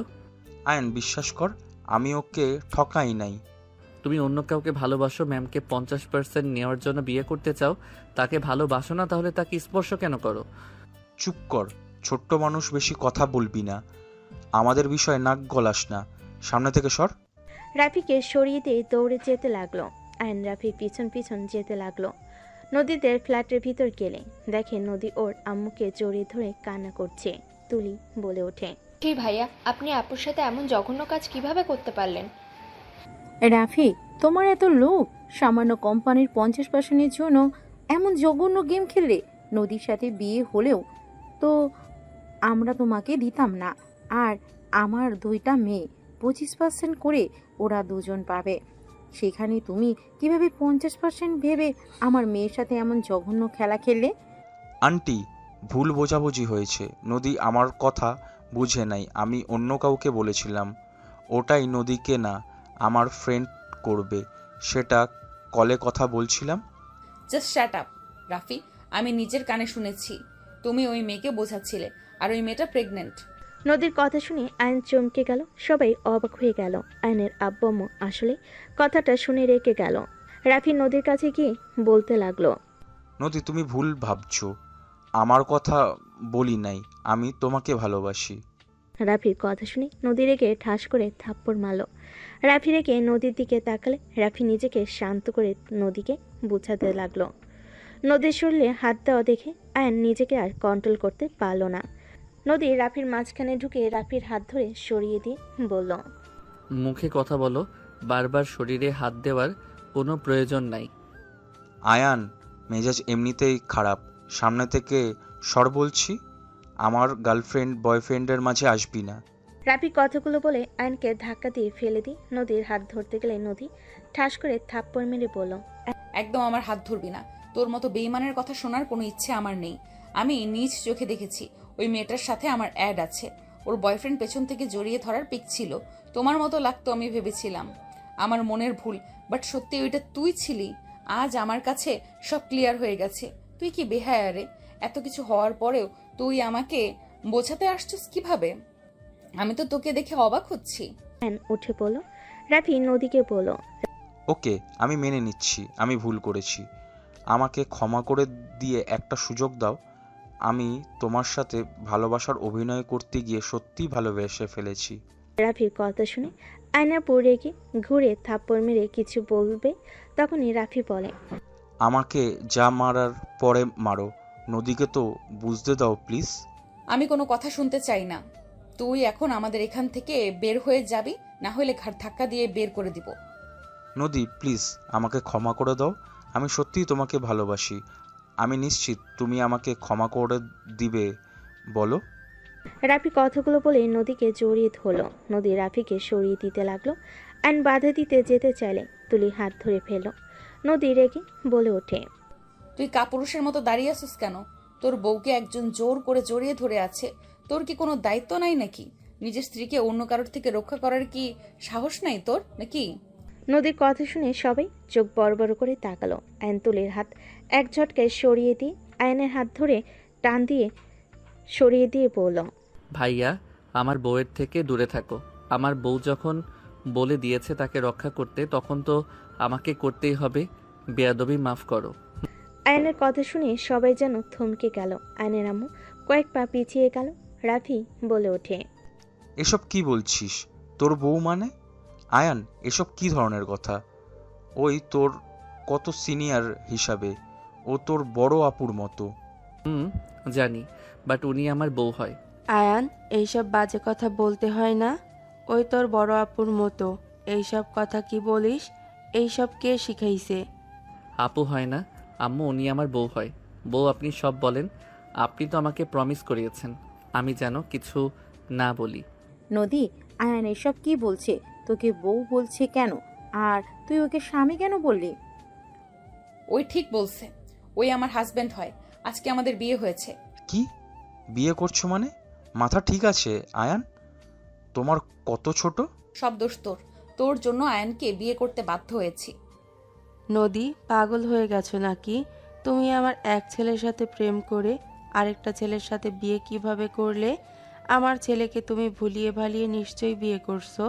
আয়ান, বিশ্বাস কর, আমি ওকে ঠকাই নাই। তুমি অন্য কাউকে ভালোবাসো, ম্যামকে 50% নেওয়ার জন্য বিয়ে করতে চাও। তাকে ভালোবাসো না, তাহলে তাকে স্পর্শ কেন করো? চুপ কর, ছোট্ট মানুষ, বেশি কথা বলবি না। আমাদের বিষয়ে নাক গলাস না, সামনে থেকে সর। রাফিকে সরিয়ে দিয়ে দৌড়ে যেতে লাগলো। আয়ন রাফির পিছন পিছন যেতে লাগলো। নদীদের ফ্ল্যাটের ভিতর গেলে দেখে নদী ওর আম্মুকে জড়িয়ে ধরে কান্না করছে। তুলি বলে ওঠে, সেই ভাইয়া, আপনি আপুর সাথে এমন জঘন্য কাজ কিভাবে করতে পারলেন? রাফি, তোমার এত লোভ, সামান্য কোম্পানির 50%-এর জন্য এমন জঘন্য গেম খেললে। নদীর সাথে বিয়ে হলেও তো আমরা তোমাকে দিতাম না। আর আমার 2টা মেয়ে 25% করে ওরা দুজন পাবে। সেখানে তুমি কিভাবে 50% ভেবে আমার মেয়ের সাথে এমন জঘন্য খেলা খেললে? আন্টি, ভুল বোঝাবুঝি হয়েছে। নদী আমার কথা বুঝে নাই, আমি অন্য কাউকে বলেছিলাম। ওটাই নদীকে না, আমার ফ্রেন্ড করবে, সেটা কলে কথা বলছিলাম। Just shut up Rafi. আমি নিজের কানে শুনেছি তুমি ওই মেয়েকে বোঝাচ্ছিলে, আর ওই মেয়েটা প্রেগনেন্ট। নদীর কথা শুনে আয়ন চমকে গেল। সবাই অবাক হয়ে গেল। আয়নের আব্বু আম্মু আসলে কথাটা শুনে রেখে গেল। রাফি নদীর কাছে গিয়ে বলতে লাগলো, নদী, তুমি ভুল ভাবছো, আমার কথা বলি নাই, আমি তোমাকে ভালোবাসি। রাফির কথা শুনে নদী রেগে ঠাস করে থাপ্পড় মারল। রাফি রেগে নদীর দিকে তাকালে রাফি নিজেকে শান্ত করে নদীকে বুঝাতে লাগলো। নদীর শরীরে হাত দেওয়া দেখে আয়ন নিজেকে আর কন্ট্রোল করতে পারল না। নদী রাফির মাঝখানে ঢুকে রাফির হাত ধরে সরিয়ে দিয়ে বলল, মুখে কথা বলো, বারবার শরীরে হাত দেওয়ার কোনো প্রয়োজন নাই। আয়ান, মেজাজ এমনিতেই খারাপ, সামনে থেকে সর বলছি। আমার গার্লফ্রেন্ড বয়ফ্রেন্ডের মাঝে আসবি না। রাফি কথাগুলো বলে আয়নকে ধাক্কা দিয়ে ফেলে দিয়ে নদীর হাত ধরতে গেলে নদী ঠাস করে থাপ্পড় মেরে বলল, একদম আমার হাত ধরবি না। তোর মতো বেইমানের কথা শোনার কোনো ইচ্ছে আমার নেই। আমি নিজ চোখে দেখেছি ওই মেয়েটার সাথে আমার অ্যাড আছে। ওর বয়ফ্রেন্ড পেছন থেকে জড়িয়ে ধরার পিক ছিল। তোমার মতো লাগতো আমি ভেবেছিলাম, আমার মনের ভুল। বাট সত্যি ওইটা তুই ছিলি। আজ আমার কাছে সব ক্লিয়ার হয়ে গেছে। তুই কি বেহায়া রে? এত কিছু হওয়ার পরেও তুই আমাকে বোঝাতে আসছিস কিভাবে? আমি তো তোকে দেখে অবাক হচ্ছি। আয়ন উঠে বলল। রাফি নদীকে বলল, ওকে, আমি মেনে নিচ্ছি, আমি ভুল করেছি। আমাকে ক্ষমা করে দিয়ে একটা সুযোগ দাও। আমি তোমার সাথে ভালোবাসার অভিনয় করতে গিয়ে সত্যিই ভালোবেসে ফেলেছি। রাফির কথা শুনে আয়নার পড়ে গিয়ে ঘুরে থাপ্পড় মেরে কিছু বলবে, তখনই রাফি বলে, আমাকে যা মারার পরে মারো, নদীকে তো বুঝতে দাও প্লিজ। আমি কোনো কথা শুনতে চাই না। তুই এখন আমাদের এখান থেকে বের হয়ে যাবি, না হলে ঘাড় ধাক্কা দিয়ে বের করে দিব। নদী প্লিজ আমাকে ক্ষমা করে দাও, আমি সত্যিই তোমাকে ভালোবাসি। আমি নিশ্চিত তুমি আমাকে ক্ষমা করে দিবে, বলো। রাফি কথাগুলো বলে নদীকে জড়িয়ে ধরল। নদী রাফিকে সরিয়ে দিতে লাগলো। আইন বাধা দিতে যেতে চাইলে তুলি হাত ধরে ফেলল। নদী রেগে বলে ওঠে, তুই কাপুরুষের মতো দাঁড়িয়ে আছিস কেন? তোর বউকে একজন জোর করে জড়িয়ে ধরে আছে, তোর কি কোনো দায়িত্ব নাই নাকি? নিজের স্ত্রীকে অন্য কারোর থেকে রক্ষা করার কি সাহস নাই তোর নাকি? নদীর কথা শুনে সবাই চোখ বড় বড় করে তাকালো। আয়ন তুলির হাত এক ঝটকায় সরিয়ে দিয়ে আয়নের হাত ধরে টান দিয়ে সরিয়ে দিয়ে বলল, ভাইয়া, আমার বউয়ের থেকে দূরে থাকো। আমার বউ যখন বলে দিয়েছে তাকে রক্ষা করতে, তখন তো আমাকে করতেই হবে। বেয়াদবি মাফ করো। আয়নের কথা শুনে সবাই যেন থমকে গেল। আয়নের আম্মু কয়েক পা পিছিয়ে গেল। রাফি বলে ওঠে, এসব কি বলছিস? তোর বউ মানে? আয়ান, এসব কি ধরনের কথা? ওই তোর কত সিনিয়র হিসাবে, ও তোর বড় আপুর মতো। জানি, বাট উনি আমার বউ হয়। আয়ান, এইসব বাজে কথা বলতে হয় না। ওই তোর বড় আপুর মতো এইসব কথা কি বলিস? এইসব কে শিখাইছে? আপু হয় না আম্মু, উনি আমার বউ হয়। বউ আপনি সব বলেন, আপনি তো আমাকে প্রমিস করিয়েছেন আমি যেন কিছু না বলি। নদী, আয়ান এসব কি বলছে? তোকে বউ বলছে কেন? আর তুই ওকে স্বামী কেন বললি? ওই ঠিক বলছে, ওই আমার হাজবেন্ড হয়। আজকে আমাদের বিয়ে হয়েছে। কি বিয়ে করছো মানে? মাথা ঠিক আছে আয়ান? তোমার কত ছোট? সব দোষ তোর। তোর জন্য আয়নকে বিয়ে করতে বাধ্য হয়েছি। নদী, পাগল হয়ে গেছো নাকি? তুমি আমার এক ছেলের সাথে প্রেম করে আরেকটা ছেলের সাথে বিয়ে কিভাবে করলে? আমার ছেলেকে তুমি ভুলিয়ে ভালিয়ে নিশ্চয়ই বিয়ে করছো।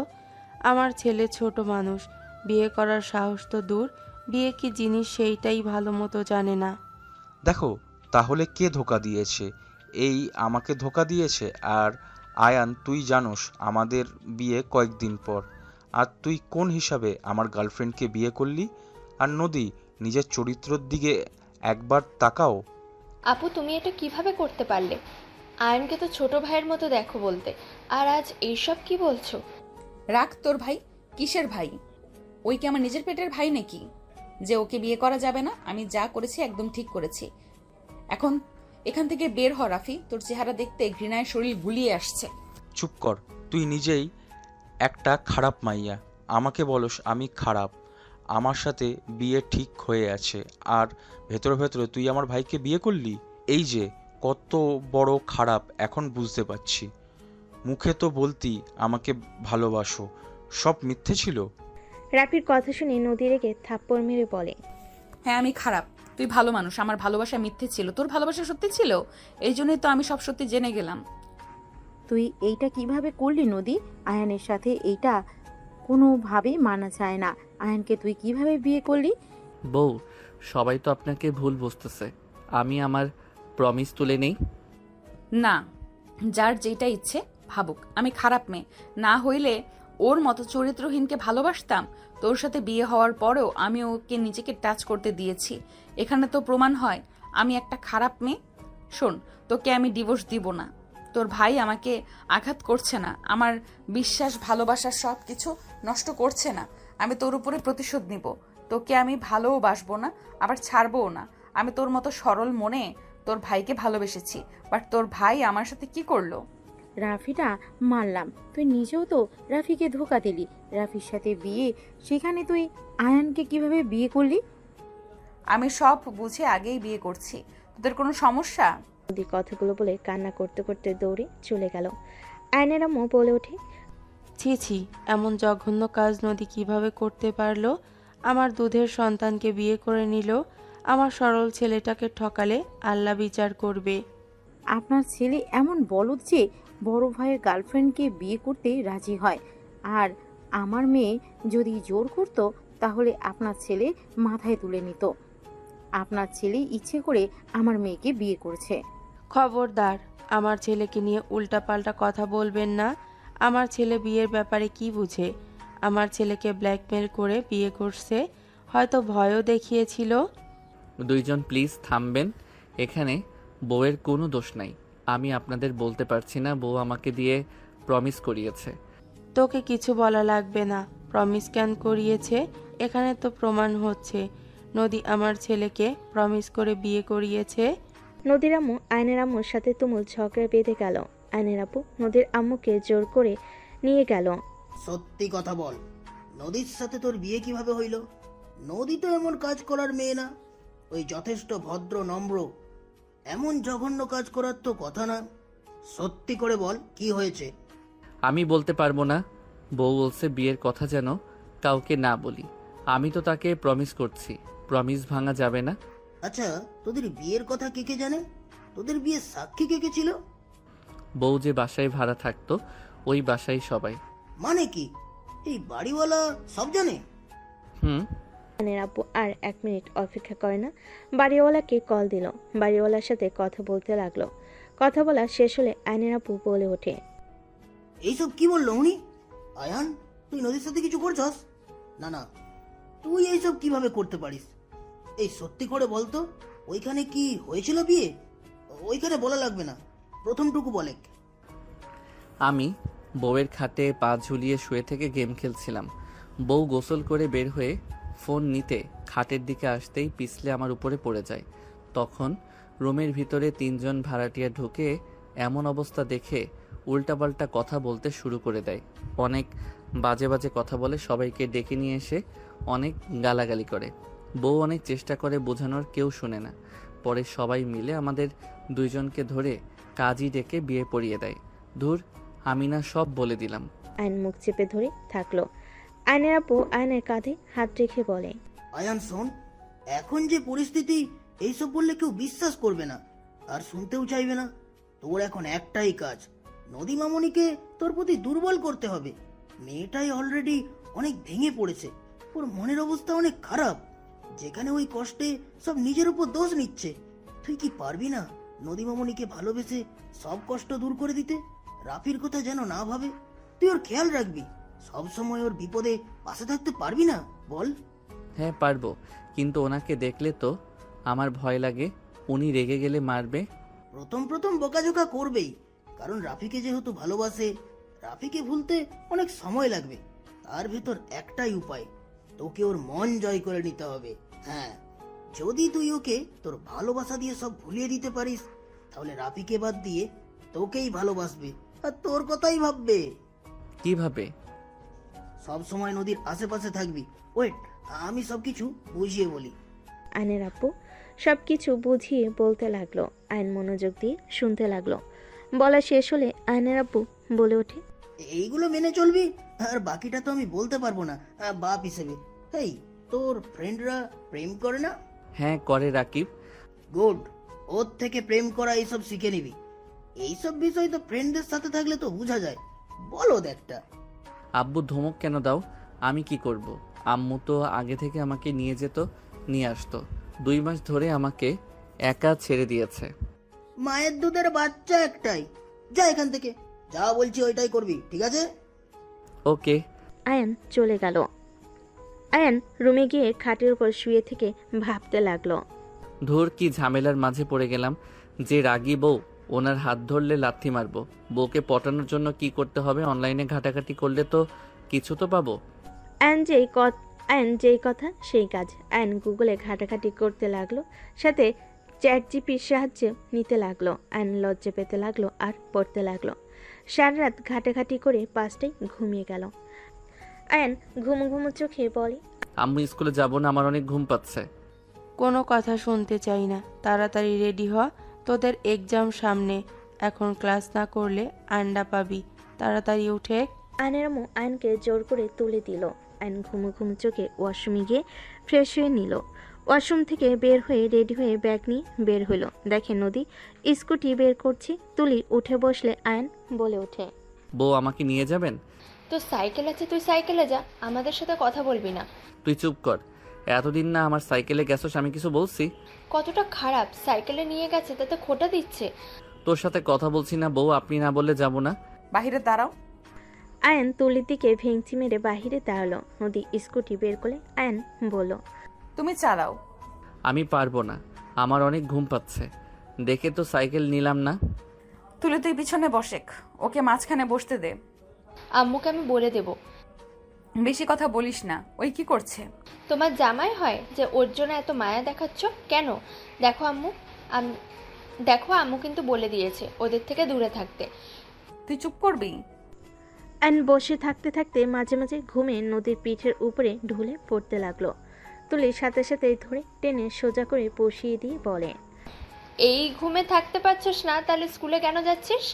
আমার ছেলে ছোট মানুষ, বিয়ে করার সাহস তো দূর, বিয়ে কি জিনিস সেইটাই ভালো মতো জানে না। দেখো তাহলে কে ধোকা দিয়েছে? এই আমাকে ধোকা দিয়েছে। আর আয়ান, তুই জানোস আমাদের বিয়ে কয়েকদিন পর, আর তুই কোন হিসাবে আমার গার্লফ্রেন্ডকে বিয়ে করলি? আর নদী, নিজের চরিত্রের দিকে একবার তাকাও। আপু, তুমি এটা কিভাবে করতে পারলে? আয়নকে তো ছোট ভাইয়ের মতো দেখো বলতে, আর আজ এইসব কি বলছো? রাখ তোর ভাই। কিসের ভাই? ওই কি আমার নিজের পেটের ভাই নাকি যে ওকে বিয়ে করা যাবে না? আমি যা করেছি একদম ঠিক করেছি। এখন এখান থেকে বের হ রাফি, তোর চেহারা দেখতে ঘৃণায় শরীর গুলিয়ে আসছে। চুপ কর, তুই নিজেই একটা খারাপ মাইয়া। আমাকে বলস আমি খারাপ? আমার সাথে বিয়ে ঠিক হয়ে আছে, আর ভেতরে ভেতরে তুই আমার ভাইকে বিয়ে করলি। এই যে কত বড় খারাপ এখন বুঝতে পারছি। মুখে তো বলতি আমাকে ভালোবাসো, সব মিথ্যে ছিল। রাফির কথা শুনে নদী রেগে থাপ্পড় মেরে বলে, হ্যাঁ, আমি খারাপ, তুই ভালো মানুষ। আমার ভালোবাসা মিথ্যে ছিল, তোর ভালোবাসা সত্যি ছিল। এই জন্যই তো আমি সব সত্যি জেনে গেলাম। তুই এইটা কিভাবে করলি নদী? আয়ানের সাথে এইটা কোনোভাবেই মানা যায় না। আয়ানকে তুই কিভাবে বিয়ে করলি? বউ, সবাই তো আপনাকে ভুল বুঝতেছে। আমি আমার প্রমিস তুলে নেই। না, যার যেটা ইচ্ছে ভাবুক। আমি খারাপ মেয়ে না হইলে ওর মতো চরিত্রহীনকে ভালোবাসতাম? তোর সাথে বিয়ে হওয়ার পরেও আমি ওকে নিজেকে টাচ করতে দিয়েছি। এখানে তো প্রমাণ হয় আমি একটা খারাপ মেয়ে। শোন, তোকে আমি ডিভোর্স দিব না। তোর ভাই আমাকে আঘাত করছে না, আমার বিশ্বাস ভালোবাসার সব কিছু নষ্ট করছে না। আমি তোর উপরে প্রতিশোধ নিব। তোকে আমি ভালোবাসবো না, আবার ছাড়বও না। আমি তোর মতো সরল মনে তোর ভাইকে ভালোবেসেছি, বাট তোর ভাই আমার সাথে কি করলো? রাফিটা মানলাম, তুই নিজেও তো রাফিকে ধোকা দিলি। রাফির সাথে বিয়ে, সেখানে তুই আয়ানকে কিভাবে বিয়ে করলি? আমি সব বুঝে আগেই বিয়ে করছি। তোদের কোনো সমস্যা? নদী কথাগুলো বলে কান্না করতে করতে দৌড়ে চলে গেল। আয়নের আম্মু বলে ওঠে, ছি ছি, এমন জঘন্য কাজ নদী কিভাবে করতে পারলো? আমার দুধের সন্তানকে বিয়ে করে নিল, আমার সরল ছেলেটাকে ঠকালে আল্লাহ বিচার করবে। আপনার ছেলে এমন বলদ যে বড় ভাইয়ের গার্লফ্রেন্ডকে বিয়ে করতে রাজি হয়। আর আমার মেয়ে যদি জোর করতো তাহলে আপনার ছেলে মাথায় তুলে নিত। আপনার ছেলে ইচ্ছে করে আমার মেয়েকে বিয়ে করেছে। খবরদার, আমার ছেলেকে নিয়ে উল্টাপাল্টা কথা বলবেন না। আমার ছেলে বিয়ের ব্যাপারে কি বুঝে? আমার ছেলেকে ব্ল্যাকমেল করে বিয়ে করছে, হয়তো ভয়ও দেখিয়েছিল। দুইজন প্লিজ থামবেন। এখানে বউয়ের কোনো দোষ নাই। আমি আপনাদের বলতে পারছি না বউ আমাকে দিয়ে প্রমিস করিয়েছে। তোকে কিছু বলা লাগবে না। প্রমিস কেন করিয়েছে এখানে তো প্রমাণ হচ্ছে নদী আমার ছেলেকে প্রমিস করে বিয়ে করিয়েছে। নদীর আম্মু আয়নের আম্মুর সাথে তুমুল ঝগড়া বেঁধে গেল। আয়নের আপু নদীর আম্মুকে জোর করে নিয়ে গেল। সত্যি কথা বল, নদীর সাথে তোর বিয়ে কিভাবে হইল? নদী তো এমন কাজ করার মেয়ে না। ওই যথেষ্ট ভদ্র নম্র, এমন জঘন্য কাজ করার তো কথা না। সত্যি করে বল কি হয়েছে? আমি বলতে পারবো না। বউ বলছে বিয়ের কথা যেন কাউকে না বলি। আমি তো তাকে প্রমিস করছি, প্রমিস ভাঙা যাবে না। আচ্ছা, তোদের বিয়ের কথা কে কে জানে? তোদের বিয়ের সাক্ষী কে কে ছিল? বউ যে বাসায় ভাড়া থাকতো ওই বাসায় সবাই। মানে কি এই বাড়িওয়ালা সব জানে? হুম। আয়নের আপু আর 1 মিনিট অপেক্ষা করে না, বাড়িওয়ালাকে কল দিল। বাড়িওয়ালার সাথে কথা বলতে লাগলো। কথা বলা শেষ হলে আয়নের আপু বলে ওঠে, এইসব কি বললো উনি? আয়ান, তুই নদীর সাথে কিছু করছস? না না, তুই এইসব কিভাবে করতে পারিস? এই সত্যি করে বলতো, ওইখানে কি হয়েছিল বিয়ে? ওইখানে বলা লাগবে না, প্রথমটুকু বলে। আমি বউয়ের খাটে পা ঝুলিয়ে শুয়ে থেকে গেম খেলছিলাম। বউ গোসল করে বের হয়ে ফোন নিতে খাটের দিকে আসতেই পিছলে আমার উপরে পড়ে যায়। তখন রুমের ভিতরে 3 জন ভাড়াটিয়া ঢুকে এমন অবস্থা দেখে উল্টাপাল্টা কথা বলতে শুরু করে দেয়। অনেক বাজে বাজে কথা বলে, সবাইকে ডেকে নিয়ে এসে অনেক গালাগালি করে। বউ অনেক চেষ্টা করে বোঝানোর, কেউ শুনে না। পরে সবাই মিলে আমাদের 2 জনকে ধরে কাজী ডেকে বিয়ে পড়িয়ে দেয়। ধুর, আমি না সব বলে দিলাম। আয়ন মুখ চেপে ধরে থাকলো। আয়নের আপু আয়নের কাঁধে হাত রেখে বলে, আয়ান শোন, এখন যে পরিস্থিতি, এইসব বললে কেউ বিশ্বাস করবে না আর শুনতেও চাইবে না। তোর এখন একটাই কাজ, নদী মামনিকে তোর প্রতি দুর্বল করতে হবে। মেয়েটাই অলরেডি অনেক ভেঙে পড়েছে, ওর মনের অবস্থা অনেক খারাপ। যেখানে ওই কষ্টে সব নিজের উপর দোষ নিচ্ছে। তুই কি পারবি না নদী মামনিকে ভালোবেসে সব কষ্ট দূর করে দিতে? রাফির কথা যেন না ভাবে, তুই ওর খেয়াল রাখবি। সব সময় ওর বিপদে পাশে থাকতে পারবি না বল? হ্যাঁ পারবো, কিন্তু ওনাকে দেখলে তো আমার ভয় লাগে। উনি রেগে গেলে মারবে। প্রথম প্রথম বকাঝোকা করবেই, কারণ রাফিকে যেহেতু ভালোবাসে। রাফিকে ভুলতে অনেক সময় লাগবে। তার ভেতর একটাই উপায়, তোকে ওর মন জয় করে নিতে হবে। হ্যাঁ, যদি তুই ওকে তোর ভালোবাসা দিয়ে সব ভুলিয়ে দিতে পারিস, তাহলে রাফিকে বাদ দিয়ে তোকেই ভালোবাসবে আর তোর কথাই ভাববে। কিভাবে? সব সময় নদীর আশেপাশে থাকবি। ওয়েট, আমি সবকিছু বুঝিয়ে বলি। আয়নের আপু সবকিছু বুঝিয়ে বলতে লাগলো। আয়ন মনোযোগ দিয়ে শুনতে লাগলো। বলা শেষ হলে আয়নের আপু বলে ওঠে, এইগুলো মেনে চলবি, আর বাকিটা তো আমি বলতে পারবো না বাপ হিসেবে। এই, তোর ফ্রেন্ডরা প্রেম করে না? হ্যাঁ করে রাকিব। গুড, ওর থেকে প্রেম করা এইসব শিখে নিবি। এইসব বিষয় তো ফ্রেন্ডদের সাথে থাকলে তো বোঝা যায়। বলো একটা। আব্বু ধমক কেন দাও? আমি কি করব? আম্মু তো আগে থেকে আমাকে নিয়ে যেত, নিয়ে আসতো। 2 মাস ধরে আমাকে একা ছেড়ে দিয়েছে। মায়ের দুধের বাচ্চা একটাই। যা এখান থেকে, যা বলছি ওইটাই করবি, ঠিক আছে? ওকে। আয়ন চলে গেল। আয়ন রুমে গিয়ে খাটের উপর শুয়ে থেকে ভাবতে লাগলো। ধুর, কি ঝামেলার মাঝে পড়ে গেলাম। যে রাগী বউ, ওনার হাত ধরলে লাথি মারবো। বউকে পটানোর জন্য কি করতে হবে? অনলাইনে ঘাটাঘাটি করলে তো কিছু তো পাবো। আয়ন যেই কথা সেই কাজ। আয়ন গুগলে ঘাটাঘাটি করতে লাগলো, সাথে চ্যাটজিপির সাহায্য নিতে লাগলো। আয়ন লজ্জা পেতে লাগলো আর পড়তে লাগলো। সারা রাত ঘাটাঘাটি করে 5টায় ঘুমিয়ে গেল। আয়ন ঘুমো ঘুমো চোখে বলে, আম্মু স্কুলে যাব না, আমার অনেক ঘুম পাচ্ছে। কোনো কথা শুনতে চাই না, তাড়াতাড়ি রেডি হ, তোদের এক্সাম সামনে। এখন ক্লাস না করলে আন্ডা পাবি, তাড়াতাড়ি উঠে। আয়নের আম্মু আয়নকে জোর করে তুলে দিল। আয়ন ঘুমো ঘুমো চোখে ওয়াশরুমে গিয়ে ফ্রেশ হয়ে নিল। ওয়াশরুম থেকে বের হয়ে রেডি হয়ে ব্যাগ নিয়ে বের হলো। দেখে নদী স্কুটি বের করছে। তুলি উঠে বসলে আয়ন বলে ওঠে, বউ আমাকে নিয়ে যাবেন? তো সাইকেল আছে, তুই সাইকেলে যা, আমাদের সাথে কথা বলবি না। তুই চুপ কর। এতদিন না আমার সাইকেলে গেছোস, আমি কিছু বলছি? কতটা খারাপ, সাইকেলে নিয়ে গেছে তাতে খোটা দিচ্ছে। তোর সাথে কথা বলছি না বউ, আপনি না বললে যাব না। বাহিরে দাঁড়াও। আয়ান তুলির দিকে ভেঙচি মেরে বাহিরে দাঁড়ালো। নদী স্কুটি বের করে আয়ান বলল, তুমি চালাও। আমি পারবো না, আমার অনেক ঘুম পাচ্ছে। দেখে তো সাইকেল নিলাম না। তুলে তুই পিছনে বসেক, ওকে মাঝখানে বসতে দে। আম্মুকে আমি বলে দেব। বেশি কথা বলিস না। ওই কি করছে? তোমার জামাই হয় যে ওর জন্য এত মায়া দেখাচ্ছ কেন? দেখো আম্মু, দেখো আম্মু কিন্তু বলে দিয়েছে ওদের থেকে দূরে থাকতে। তুই চুপ করবি? আয়ান বসে থাকতে থাকতে মাঝে মাঝে ঘুমে নদীর পিঠের উপরে ঢুলে পড়তে লাগলো। তুলি সাথে সাথে ধরে টেনে সোজা করে বসিয়ে দিয়ে বলে, এই ঘুমে থাকতে পারছিস না, তাহলে স্কুলে কেন যাচ্ছিস?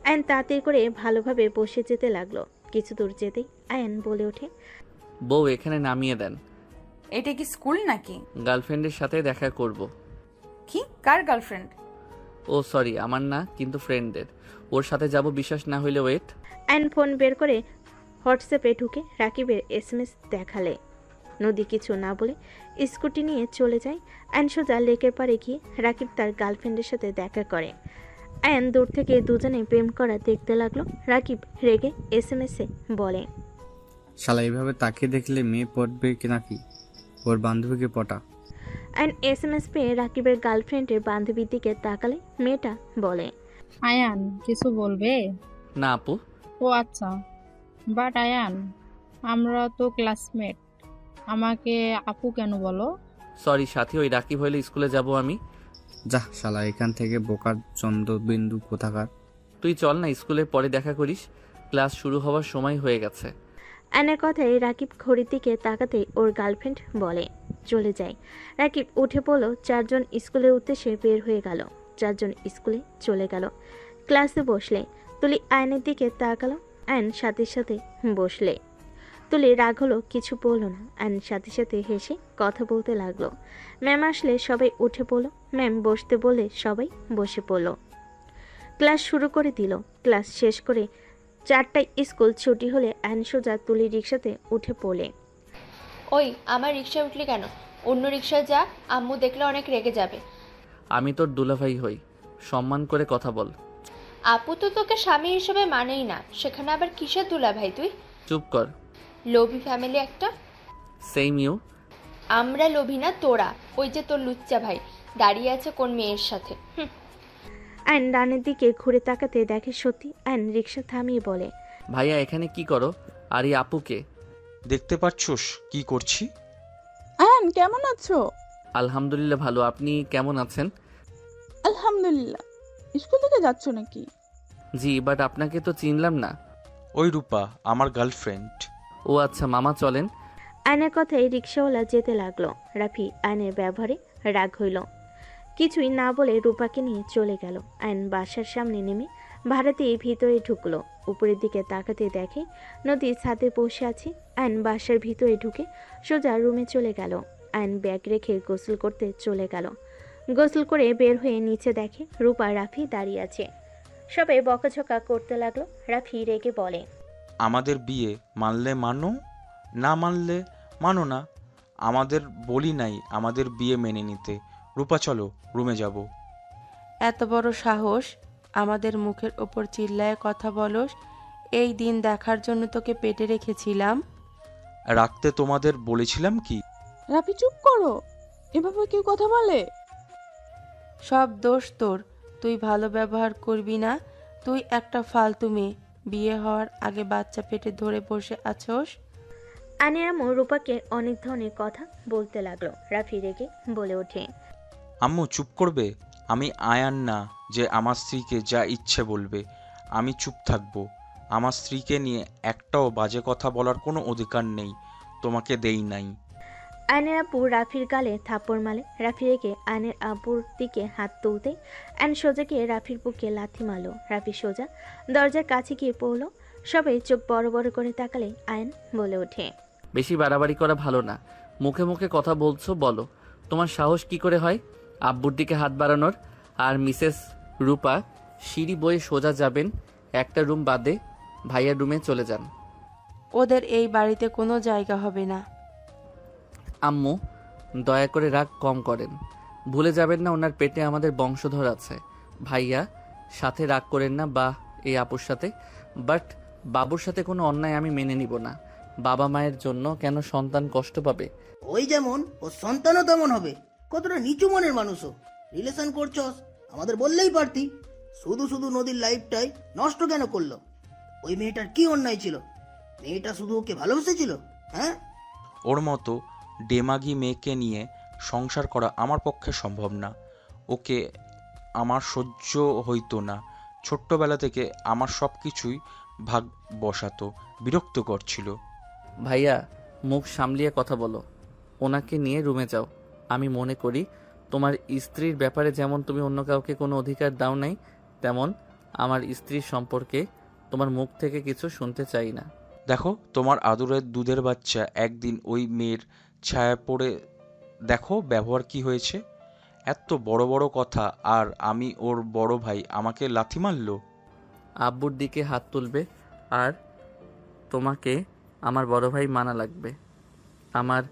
আয়ান তাড়াতাড়ি করে ভালোভাবে বসে যেতে লাগলো। কিছু দূর যেতেই আয়ান বলে ওঠে, বউ এখানে নামিয়ে দেন। এটা কি স্কুল নাকি? গার্লফ্রেন্ডের সাথে দেখা করব। কি? কার গার্লফ্রেন্ড? ও সরি, আমার না, কিন্তু ফ্রেন্ডের। ওর সাথে যাব, বিশ্বাস না হইলে ওয়েট। আয়ান ফোন বের করে হোয়াটসঅ্যাপে ঢুকে রাকিবের SMS দেখালে। নদী কিছু না বলে স্কুটি নিয়ে চলে যায়। আয়ান সোজা লেকের পাড়ে গিয়ে রাকিব তার গার্লফ্রেন্ডের সাথে দেখা করে। আয়ান দূর থেকে দুজনে প্রেম করা দেখতে লাগলো। রাকিব রেগে SMS-এ বলে, শালা এইভাবে তাকিয়ে দেখলে মেয়ে পড়বে কি নাকি? ওর বান্ধবীকে পটা। আয়ান SMS পেয়ে রাকিবের গার্লফ্রেন্ডের বান্ধবীর দিকে তাকালে মেয়েটা বলে, আয়ান কিছু বলবে? না আপু। ও আচ্ছা, বাট আয়ান আমরা তো ক্লাসমেট, আমাকে আপু কেন বলো? সরি সাথী, ওই রাকিব হইলে স্কুলে যাব আমি। যা শালা এখান থেকে, বোকার চন্দ্রবিন্দু কোথাকার। তুই চল না, স্কুলে পরে দেখা করিস, ক্লাস শুরু হওয়ার সময় হয়ে গেছে। আয়নের কথায় রাকিব ঘড়ির দিকে তাকাতেই ওর গার্লফ্রেন্ড বলে চলে যায়। রাকিব উঠে পড়ল। চারজন স্কুলের উদ্দেশ্যে বের হয়ে গেল। চারজন স্কুলে চলে গেল। ক্লাসে বসলে তুলি আয়নের দিকে তাকালো। আয়ন সাথে সাথে বসলে। তুলি রাগ হলো, কিছু বলল না। আয়ন সাথে সাথে হেসে কথা বলতে লাগলো। ম্যাম আসলে সবাই উঠে পড়ল। ম্যাম বসতে বলে সবাই বসে পড়ল। ক্লাস শুরু করে দিল। ক্লাস শেষ করে 4টায় স্কুল ছুটি হলে আয়ন সোজা তুলি রিক্সাতে উঠে পড়লে। ওই আমার রিক্সায় উঠলি কেন? অন্য রিক্সায় যা, আম্মু দেখলে অনেক রেগে যাবে। আমি তোর দুলাভাই হই, সম্মান করে কথা বল। আপু তো তোকে স্বামী হিসেবে মানেই না, সেখানে আবার কিসের দুলা ভাই তুই? চুপ কর। লোভী ফ্যামিলি একটা। Same you. আমরা লোভী না, তোরা। ওই যে তোর লুচ্চা ভাই দাঁড়িয়ে আছে কোন মেয়ের সাথে। আয়ন ডানের দিকে ঘুরে তাকাতে দেখে সত্যি। আয়ন রিক্সা থামিয়ে বলে, ভাইয়া এখানে কি করো? আর এই আপুকে? দেখতে পাচ্ছোস কি করছি? আয়ান কেমন আছো? আলহামদুলিল্লাহ ভালো, আপনি কেমন আছেন? আলহামদুলিল্লাহ। স্কুল থেকে যাচ্ছ নাকি? জি, বাট আপনাকে তো চিনলাম না। ওই রূপা আমার গার্লফ্রেন্ড। ও আচ্ছা, মামা চলেন। আয়নের কথায় রিক্সাওয়ালা যেতে লাগলো। রাফি আয়নের ব্যবহারে রাগ হইল। কিছুই না বলে রূপাকে নিয়ে চলে গেল। আয়ন বাসার সামনে নেমে ভাড়াতে ভিতরে ঢুকলো। উপরের দিকে তাকাতে দেখে নদী ছাদে বসে আছে। আয়ন বাসার ভিতরে ঢুকে সোজা রুমে চলে গেল। আয়ন ব্যাগ রেখে গোসল করতে চলে গেল। গোসল করে বের হয়ে নিচে দেখে রূপা রাফি দাঁড়িয়ে আছে। সবাই বকাঝকা করতে লাগলো। রাফি রেগে বলে, আমাদের বিয়ে মানলে মানো, না মানলে মানো না। আমাদের বলি নাই আমাদের বিয়ে মেনে নিতে। রূপা চলো রুমে যাব। এত বড় সাহস আমাদের মুখের ওপর চিল্লায় কথা বলস? এই দিন দেখার জন্য তোকে পেটে রেখেছিলাম। রাখতে তোমাদের বলেছিলাম কি? রাফি চুপ করো, এভাবে কেউ কথা বলে? সব দোষ তোর, তুই ভালো ব্যবহার করবি না। তুই একটা ফালতু মেয়ে, বিয়ে হওয়ার আগে বাচ্চা পেটে ধরে বসে আছোস। আয়নের আম্মু রূপাকে অনেক ধরনের কথা বলতে লাগলো। রাফি রেগে বলে ওঠে, আম্মু চুপ করবে? আমি আয়ান না যে আমার স্ত্রীকে যা ইচ্ছে বলবে। আমি চুপ থাকবো। আমার স্ত্রীকে নিয়ে একটাও বাজে কথা বলার কোনো অধিকার নেই, তোমাকে দেই নাই। আয়নের আব্বু রাফির গালে থাপ্পড় মারে। রাফি রেগে আয়নের আব্বুর দিকে হাত তুলতে আয়ন সোজা গিয়ে রাফির বুকে লাথি মারল। রাফি সোজা দরজার কাছে গিয়ে পড়ল। সবাই চোখ বড় বড় করে তাকালে আয়ন বলে ওঠে, বেশি বাড়াবাড়ি করা ভালো না। মুখে মুখে কথা বলছো, বলো তোমার সাহস কি করে হয় আব্বুর দিকে হাত বাড়ানোর? আর মিসেস রূপা, সিঁড়ি বয়ে সোজা যাবেন, একটা রুম বাদে ভাইয়ার রুমে চলে যান। ওদের এই বাড়িতে কোনো জায়গা হবে না। আম্মু দয়া করে রাগ কম করেন, ভুলে যাবেন না ওনার পেটে আমাদের বংশধর আছে। ভাইয়া সাথে রাগ করেন না, বা এই আপুর সাথে, বাট বাবুর সাথে কোনো অন্যায় আমি মেনে নিব না। বাবা মায়ের জন্য কেন সন্তান কষ্ট পাবে? ওই যেমন ওর সন্তানও তেমন হবে। কতটা নিচু মনের মানুষও। রিলেশন করছস, আমাদের বললেই পারতি। শুধু শুধু নদীর লাইফটাই নষ্ট কেন করলো? ওই মেয়েটার কি অন্যায় ছিল? মেয়েটা শুধু ওকে ভালোবেসেছিল, হ্যাঁ? ওর মতো ডেমাগি মেয়েকে নিয়ে সংসার করা আমার পক্ষে সম্ভব না। ওকে আমার সহ্য হইতো না। ছোট্টবেলা থেকে আমার সব কিছুই ভাগ বসাতো, বিরক্ত করছিল। ভাইয়া, মুখ সামলিয়ে কথা বলো। ওনাকে নিয়ে রুমে যাও। আমি মনে করি তোমার স্ত্রীর ব্যাপারে যেমন তুমি অন্য কাউকে কোনো অধিকার দাও নাই, তেমন আমার স্ত্রীর সম্পর্কে তোমার মুখ থেকে কিছু শুনতে চাই না। দেখো, তোমার আদরের দুধের বাচ্চা একদিন ওই মেয়ের ছায়া পড়ে দেখো ব্যবহার কি হয়েছে। এত বড় বড় কথা, আর আমি ওর বড় ভাই, আমাকে লাথি মারলো। আব্বুর দিকে হাত তুলবে, আর তোমাকে আমার বড় ভাই মানা লাগবে। আমার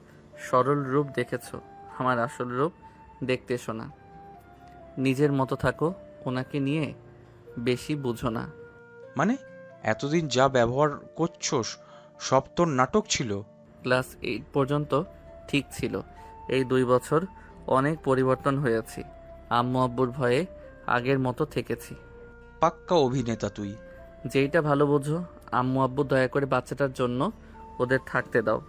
সরল রূপ দেখেছো, আমার আসল রূপ দেখতে এসো না। নিজের মতো থাকো, ওনাকে নিয়ে বেশি বুঝো না। মানে এতদিন যা ব্যবহার করছোস সব তোর নাটক ছিল? ক্লাস 8 পর্যন্ত ঠিক ছিল। এই 2 বছর অনেক পরিবর্তন হয়েছি। আম্মু আব্বুর ভয়ে আগের মতো থেকেছি। পাক্কা অভিনেতা তুই। যেইটা ভালো বোঝো। আম্মু আব্বু দয়া করে বাচ্চাটার জন্য ওদের থাকতে দাও।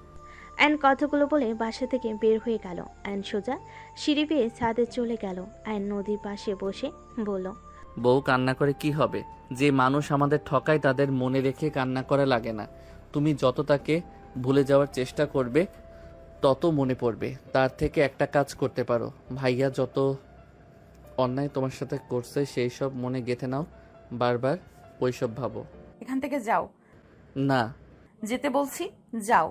আয়ন কথাগুলো বলে বাসা থেকে বের হয়ে গেল। আয়ন সোজা সিঁড়ি বেয়ে ছাদে চলে গেল। আয়ন নদীর পাশে বসে বলল, বউ কান্না করে কি হবে? যে মানুষ আমাদের ঠকায় তাদের মনে রেখে কান্না করা লাগে না। তুমি যত তাকে ভুলে যাওয়ার চেষ্টা করবে তত মনে পড়বে। তার থেকে একটা কাজ করতে পারো, ভাইয়া যত অন্যায় তোমার সাথে করছে সেই সব মনে গেঁথে নাও, বারবার ওইসব ভাবো। এখান থেকে যাও। না, যেতে বলছি, যাও।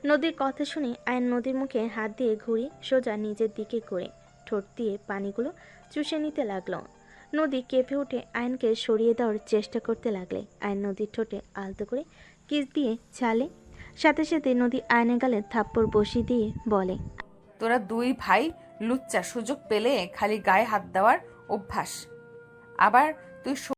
নদীর কথা শুনে আয়ন নদীর মুখে হাত দিয়ে ঘুরি সোজা নিজের দিকে করে ঠোঁট দিয়ে পানিগুলো চুষে নিতে লাগলো। নদী কেঁপে উঠে আয়নকে সরিয়ে দেওয়ার চেষ্টা করতে লাগলে আয়ন নদীর ঠোঁটে আলতো করে কিস দিয়ে ছালে। সাথে সাথে নদী আয়নে গালে থাপ্পড় বসিয়ে দিয়ে বলে, তোরা 2 ভাই লুচ্চা, সুযোগ পেলে খালি গায়ে হাত দেওয়ার অভ্যাস। আবার তুই